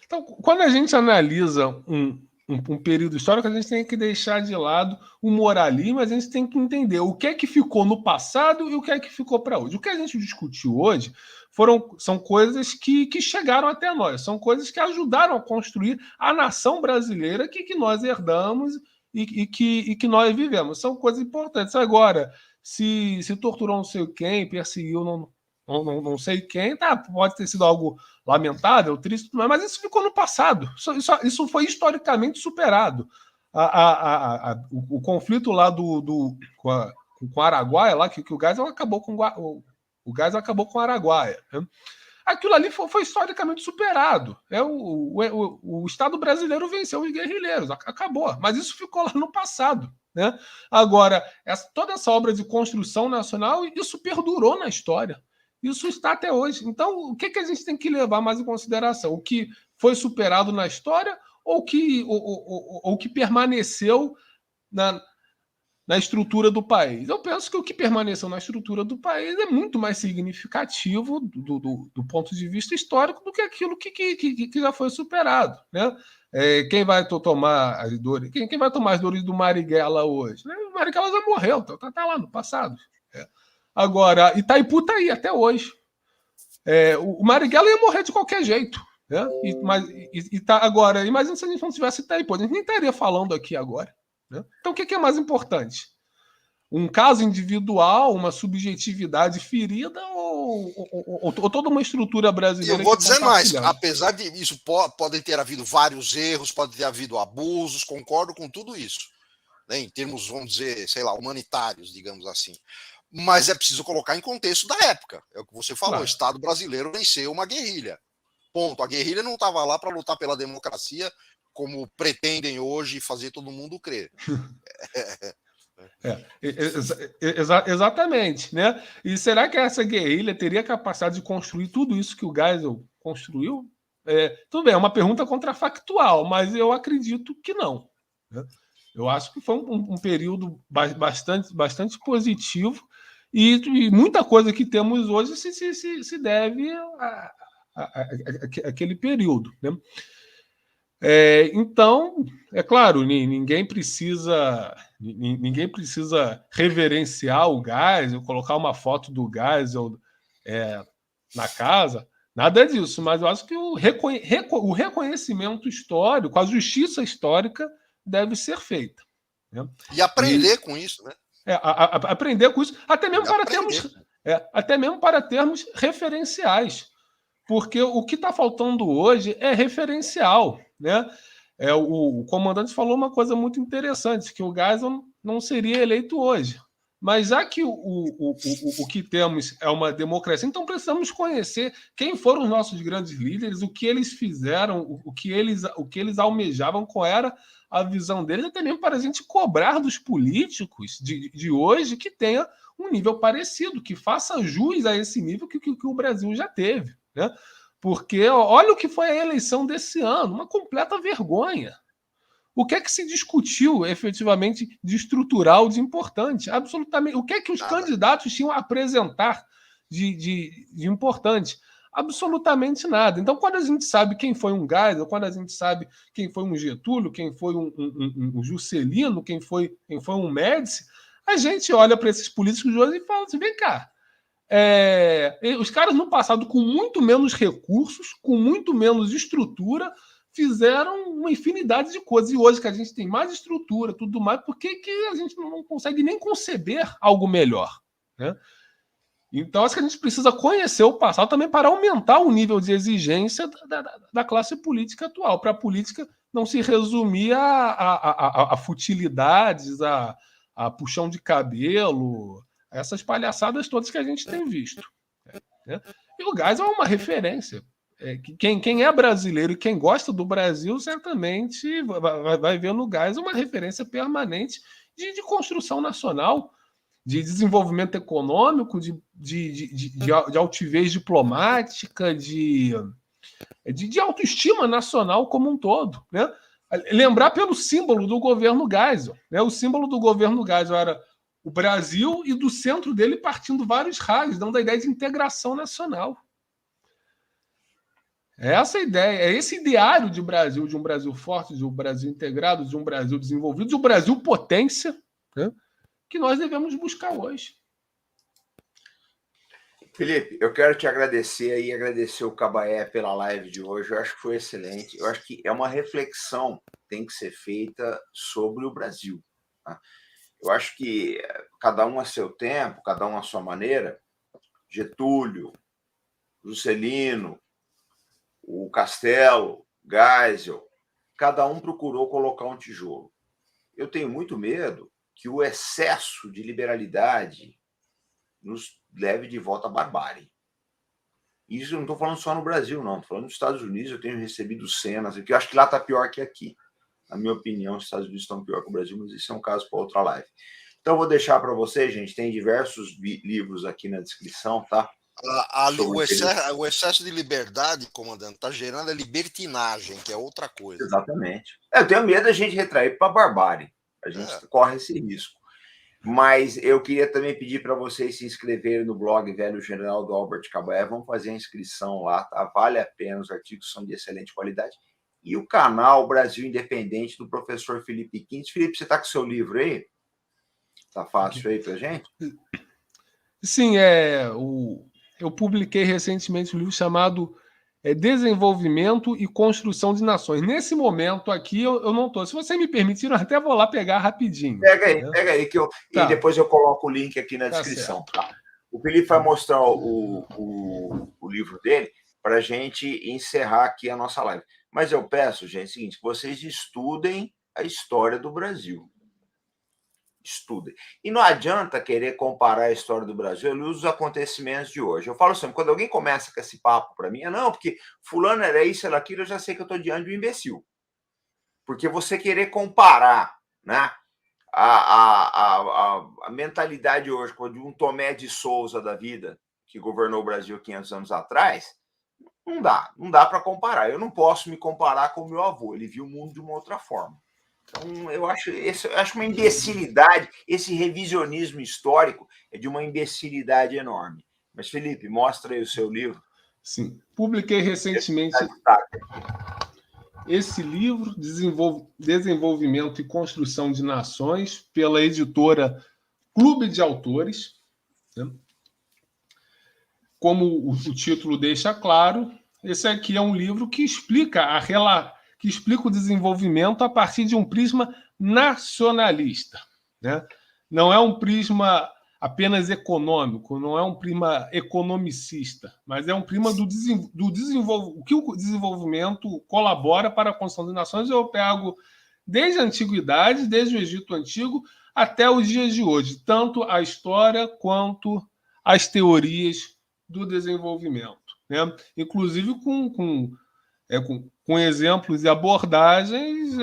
Então, quando a gente analisa um período histórico, a gente tem que deixar de lado o moralismo, mas a gente tem que entender o que é que ficou no passado e o que é que ficou para hoje. O que a gente discutiu hoje são coisas que chegaram até nós, são coisas que ajudaram a construir a nação brasileira que nós herdamos e que nós vivemos. São coisas importantes. Agora, se torturou não sei quem, perseguiu não sei quem, pode ter sido algo lamentável, triste, mas isso ficou no passado. Isso foi historicamente superado. O conflito lá com o Araguaia, lá, que o Geisel acabou com o Geisel acabou com o Araguaia. Né? Aquilo ali foi historicamente superado. O Estado brasileiro venceu os guerrilheiros, acabou. Mas isso ficou lá no passado. Né? Agora, toda essa obra de construção nacional, isso perdurou na história. Isso está até hoje. Então, o que a gente tem que levar mais em consideração? O que foi superado na história ou que permaneceu na estrutura do país? Eu penso que o que permaneceu na estrutura do país é muito mais significativo do ponto de vista histórico do que aquilo que já foi superado. Né? Quem vai tomar as dores? Quem vai tomar as dores do Marighella hoje? O Marighella já morreu, está lá no passado. Agora, Itaipu está aí até hoje. O Marighella ia morrer de qualquer jeito. Né? Agora, imagina se a gente não tivesse Itaipu, a gente nem estaria falando aqui agora. Né? Então, o que é mais importante? Um caso individual, uma subjetividade ferida ou toda uma estrutura brasileira? Eu vou dizer mais, apesar de isso, podem ter havido vários erros, pode ter havido abusos, concordo com tudo isso, né, em termos, vamos dizer, sei lá, humanitários, digamos assim. Mas é preciso colocar em contexto da época. É o que você falou, claro. O Estado brasileiro venceu uma guerrilha. Ponto. A guerrilha não estava lá para lutar pela democracia, como pretendem hoje fazer todo mundo crer. Exatamente, né? E será que essa guerrilha teria capacidade de construir tudo isso que o Geisel construiu? Tudo bem, é uma pergunta contrafactual, mas eu acredito que não. Né? Eu acho que foi um período bastante positivo e muita coisa que temos hoje se deve àquele período. Né? Então, é claro, ninguém precisa reverenciar o Geisel, colocar uma foto do Geisel na casa, nada disso, mas eu acho que o reconhecimento histórico, a justiça histórica deve ser feita. Né? E aprender com isso, né? Aprender com isso, até mesmo para termos referenciais. Porque o que está faltando hoje é referencial. Né? O comandante falou uma coisa muito interessante, que o Geisel não seria eleito hoje. Mas já que o que temos é uma democracia, então precisamos conhecer quem foram os nossos grandes líderes, o que eles fizeram, o que eles almejavam, qual era a visão deles, até mesmo para a gente cobrar dos políticos de hoje que tenha um nível parecido, que faça jus a esse nível que o Brasil já teve. Né? Porque olha o que foi a eleição desse ano, uma completa vergonha. O que é que se discutiu efetivamente de estrutural, de importante? Absolutamente. O que é que os candidatos tinham a apresentar de importante? Absolutamente nada. Então, quando a gente sabe quem foi um Geisel, quando a gente sabe quem foi um Getúlio, quem foi um Juscelino, quem foi um Médici, a gente olha para esses políticos de hoje e fala assim, vem cá, os caras no passado, com muito menos recursos, com muito menos estrutura, fizeram uma infinidade de coisas. E hoje que a gente tem mais estrutura, tudo mais, por que a gente não consegue nem conceber algo melhor? Né? Então, acho que a gente precisa conhecer o passado também para aumentar o nível de exigência da classe política atual, para a política não se resumir a futilidades, a puxão de cabelo, essas palhaçadas todas que a gente tem visto. Né? E o Geisel é uma referência. Quem é brasileiro e quem gosta do Brasil certamente vai ver no Geisel uma referência permanente de construção nacional, de desenvolvimento econômico, de altivez diplomática, de autoestima nacional como um todo. Né? Lembrar pelo símbolo do governo Geisel. Né? O símbolo do governo Geisel era o Brasil e do centro dele partindo vários raios, dando a ideia de integração nacional. É essa ideia, é esse ideário de Brasil, de um Brasil forte, de um Brasil integrado, de um Brasil desenvolvido, de um Brasil potência, né, que nós devemos buscar hoje. Felipe, eu quero te agradecer e agradecer o Cabaé pela live de hoje. Eu acho que foi excelente. Eu acho que é uma reflexão que tem que ser feita sobre o Brasil. Tá? Eu acho que cada um a seu tempo, cada um a sua maneira. Getúlio, Juscelino, o Castelo, Geisel, cada um procurou colocar um tijolo. Eu tenho muito medo que o excesso de liberalidade nos leve de volta à barbárie. Isso eu não estou falando só no Brasil, não. Estou falando nos Estados Unidos, eu tenho recebido cenas, que eu acho que lá está pior que aqui. Na minha opinião, os Estados Unidos estão pior que o Brasil, mas isso é um caso para outra live. Então, eu vou deixar para vocês, gente, tem diversos livros aqui na descrição, tá? O excesso de liberdade, comandante, está gerando a libertinagem, que é outra coisa. Exatamente. Eu tenho medo da gente retrair para a barbárie. A gente corre esse risco. Mas eu queria também pedir para vocês se inscreverem no blog Velho General do Albert Cabaé. Vamos fazer a inscrição lá, tá? Vale a pena, os artigos são de excelente qualidade. E o canal Brasil Independente do professor Felipe Quintas. Felipe, você está com o seu livro aí? Tá fácil aí para gente? Sim, eu publiquei recentemente um livro chamado Desenvolvimento e Construção de Nações. Nesse momento aqui, eu não estou. Se você me permitir, eu até vou lá pegar rapidinho. Pega né? aí Tá. E depois eu coloco o link aqui na descrição. Tá? O Felipe vai mostrar o livro dele para a gente encerrar aqui a nossa live. Mas eu peço, gente, o seguinte, que vocês estudem a história do Brasil. Estudem. E não adianta querer comparar a história do Brasil à luz dos acontecimentos de hoje. Eu falo sempre, quando alguém começa com esse papo para mim, não, porque fulano era isso, era aquilo, eu já sei que eu estou diante de um imbecil. Porque você querer comparar, né, a mentalidade hoje de um Tomé de Souza da vida, que governou o Brasil 500 anos atrás, não dá para comparar. Eu não posso me comparar com o meu avô, ele viu o mundo de uma outra forma. Então, eu acho uma imbecilidade, esse revisionismo histórico é de uma imbecilidade enorme. Mas, Felipe, mostra aí o seu livro. Sim, publiquei recentemente esse livro, Desenvolvimento e Construção de Nações, pela editora Clube de Autores. Né? Como o título deixa claro, esse aqui é um livro que explica o desenvolvimento a partir de um prisma nacionalista. Né? Não é um prisma apenas econômico, não é um prisma economicista, mas é um prisma o que o desenvolvimento colabora para a construção de nações. Eu pego desde a antiguidade, desde o Egito Antigo, até os dias de hoje, tanto a história quanto as teorias do desenvolvimento. Né? Inclusive com exemplos e abordagens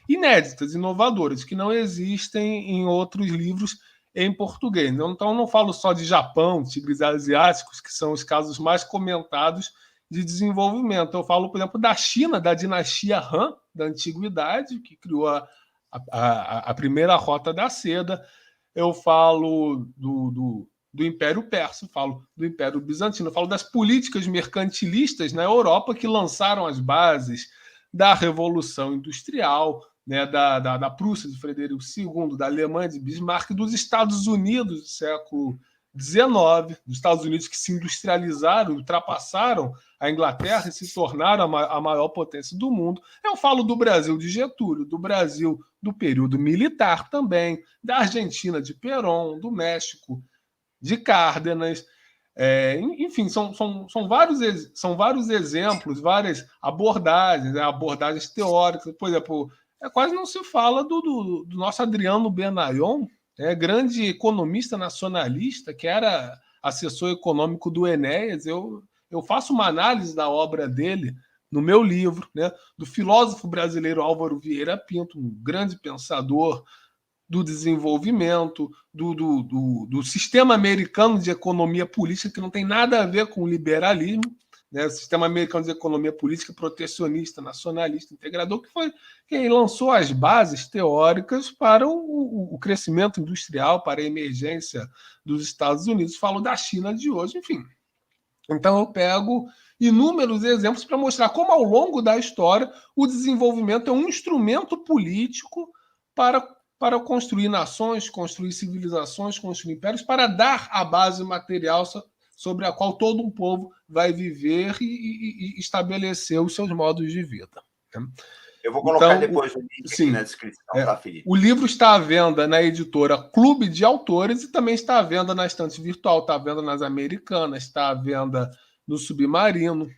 inéditas, inovadoras, que não existem em outros livros em português. Então, eu não falo só de Japão, tigres asiáticos, que são os casos mais comentados de desenvolvimento. Eu falo, por exemplo, da China, da dinastia Han, da Antiguidade, que criou a primeira Rota da Seda. Eu falo do Império Persa, eu falo do Império Bizantino, eu falo das políticas mercantilistas na Europa que lançaram as bases da Revolução Industrial, né, da Prússia de Frederico II, da Alemanha de Bismarck, dos Estados Unidos do século XIX, dos Estados Unidos que se industrializaram, ultrapassaram a Inglaterra e se tornaram a maior potência do mundo. Eu falo do Brasil de Getúlio, do Brasil do período militar também, da Argentina de Perón, do México de Cárdenas. Enfim, são vários exemplos, várias abordagens, abordagens teóricas. Por exemplo, quase não se fala do nosso Adriano Benayon, grande economista nacionalista, que era assessor econômico do Enéas. Eu faço uma análise da obra dele no meu livro, né, do filósofo brasileiro Álvaro Vieira Pinto, um grande pensador do desenvolvimento, do sistema americano de economia política, que não tem nada a ver com o liberalismo, né? O sistema americano de economia política protecionista, nacionalista, integrador, que foi quem lançou as bases teóricas para o crescimento industrial, para a emergência dos Estados Unidos. Falo da China de hoje, enfim. Então, eu pego inúmeros exemplos para mostrar como, ao longo da história, o desenvolvimento é um instrumento político para construir nações, construir civilizações, construir impérios, para dar a base material sobre a qual todo um povo vai viver e estabelecer os seus modos de vida. Eu vou colocar depois o link aqui na descrição, tá, Felipe? O livro está à venda na editora Clube de Autores e também está à venda na estante virtual, está à venda nas Americanas, está à venda no Submarino.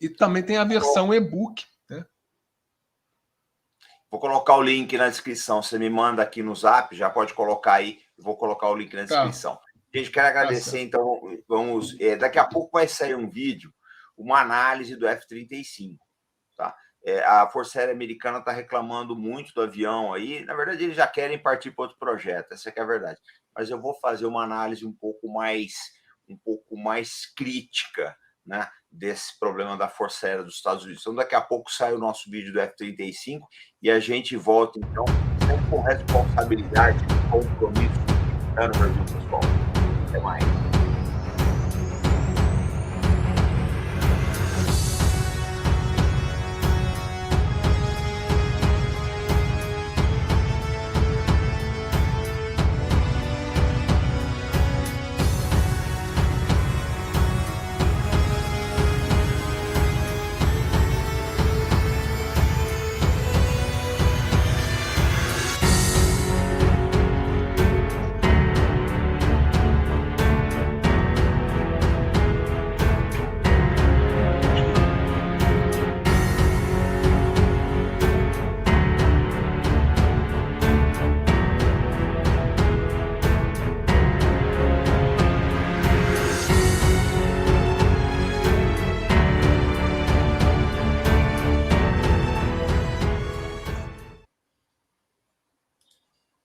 E também tem a versão e-book. Vou colocar o link na descrição. Você me manda aqui no Zap, já pode colocar aí. Eu vou colocar o link na descrição. Gente, quero agradecer. Então, vamos. Daqui a pouco vai sair um vídeo, uma análise do F-35. Tá? A Força Aérea Americana está reclamando muito do avião aí. Na verdade, eles já querem partir para outro projeto. Essa que é a verdade. Mas eu vou fazer uma análise um pouco mais crítica, né, desse problema da Força Aérea dos Estados Unidos. Então, daqui a pouco sai o nosso vídeo do F-35 e a gente volta, então, com responsabilidade, compromisso, no Brasil, pessoal. Até mais.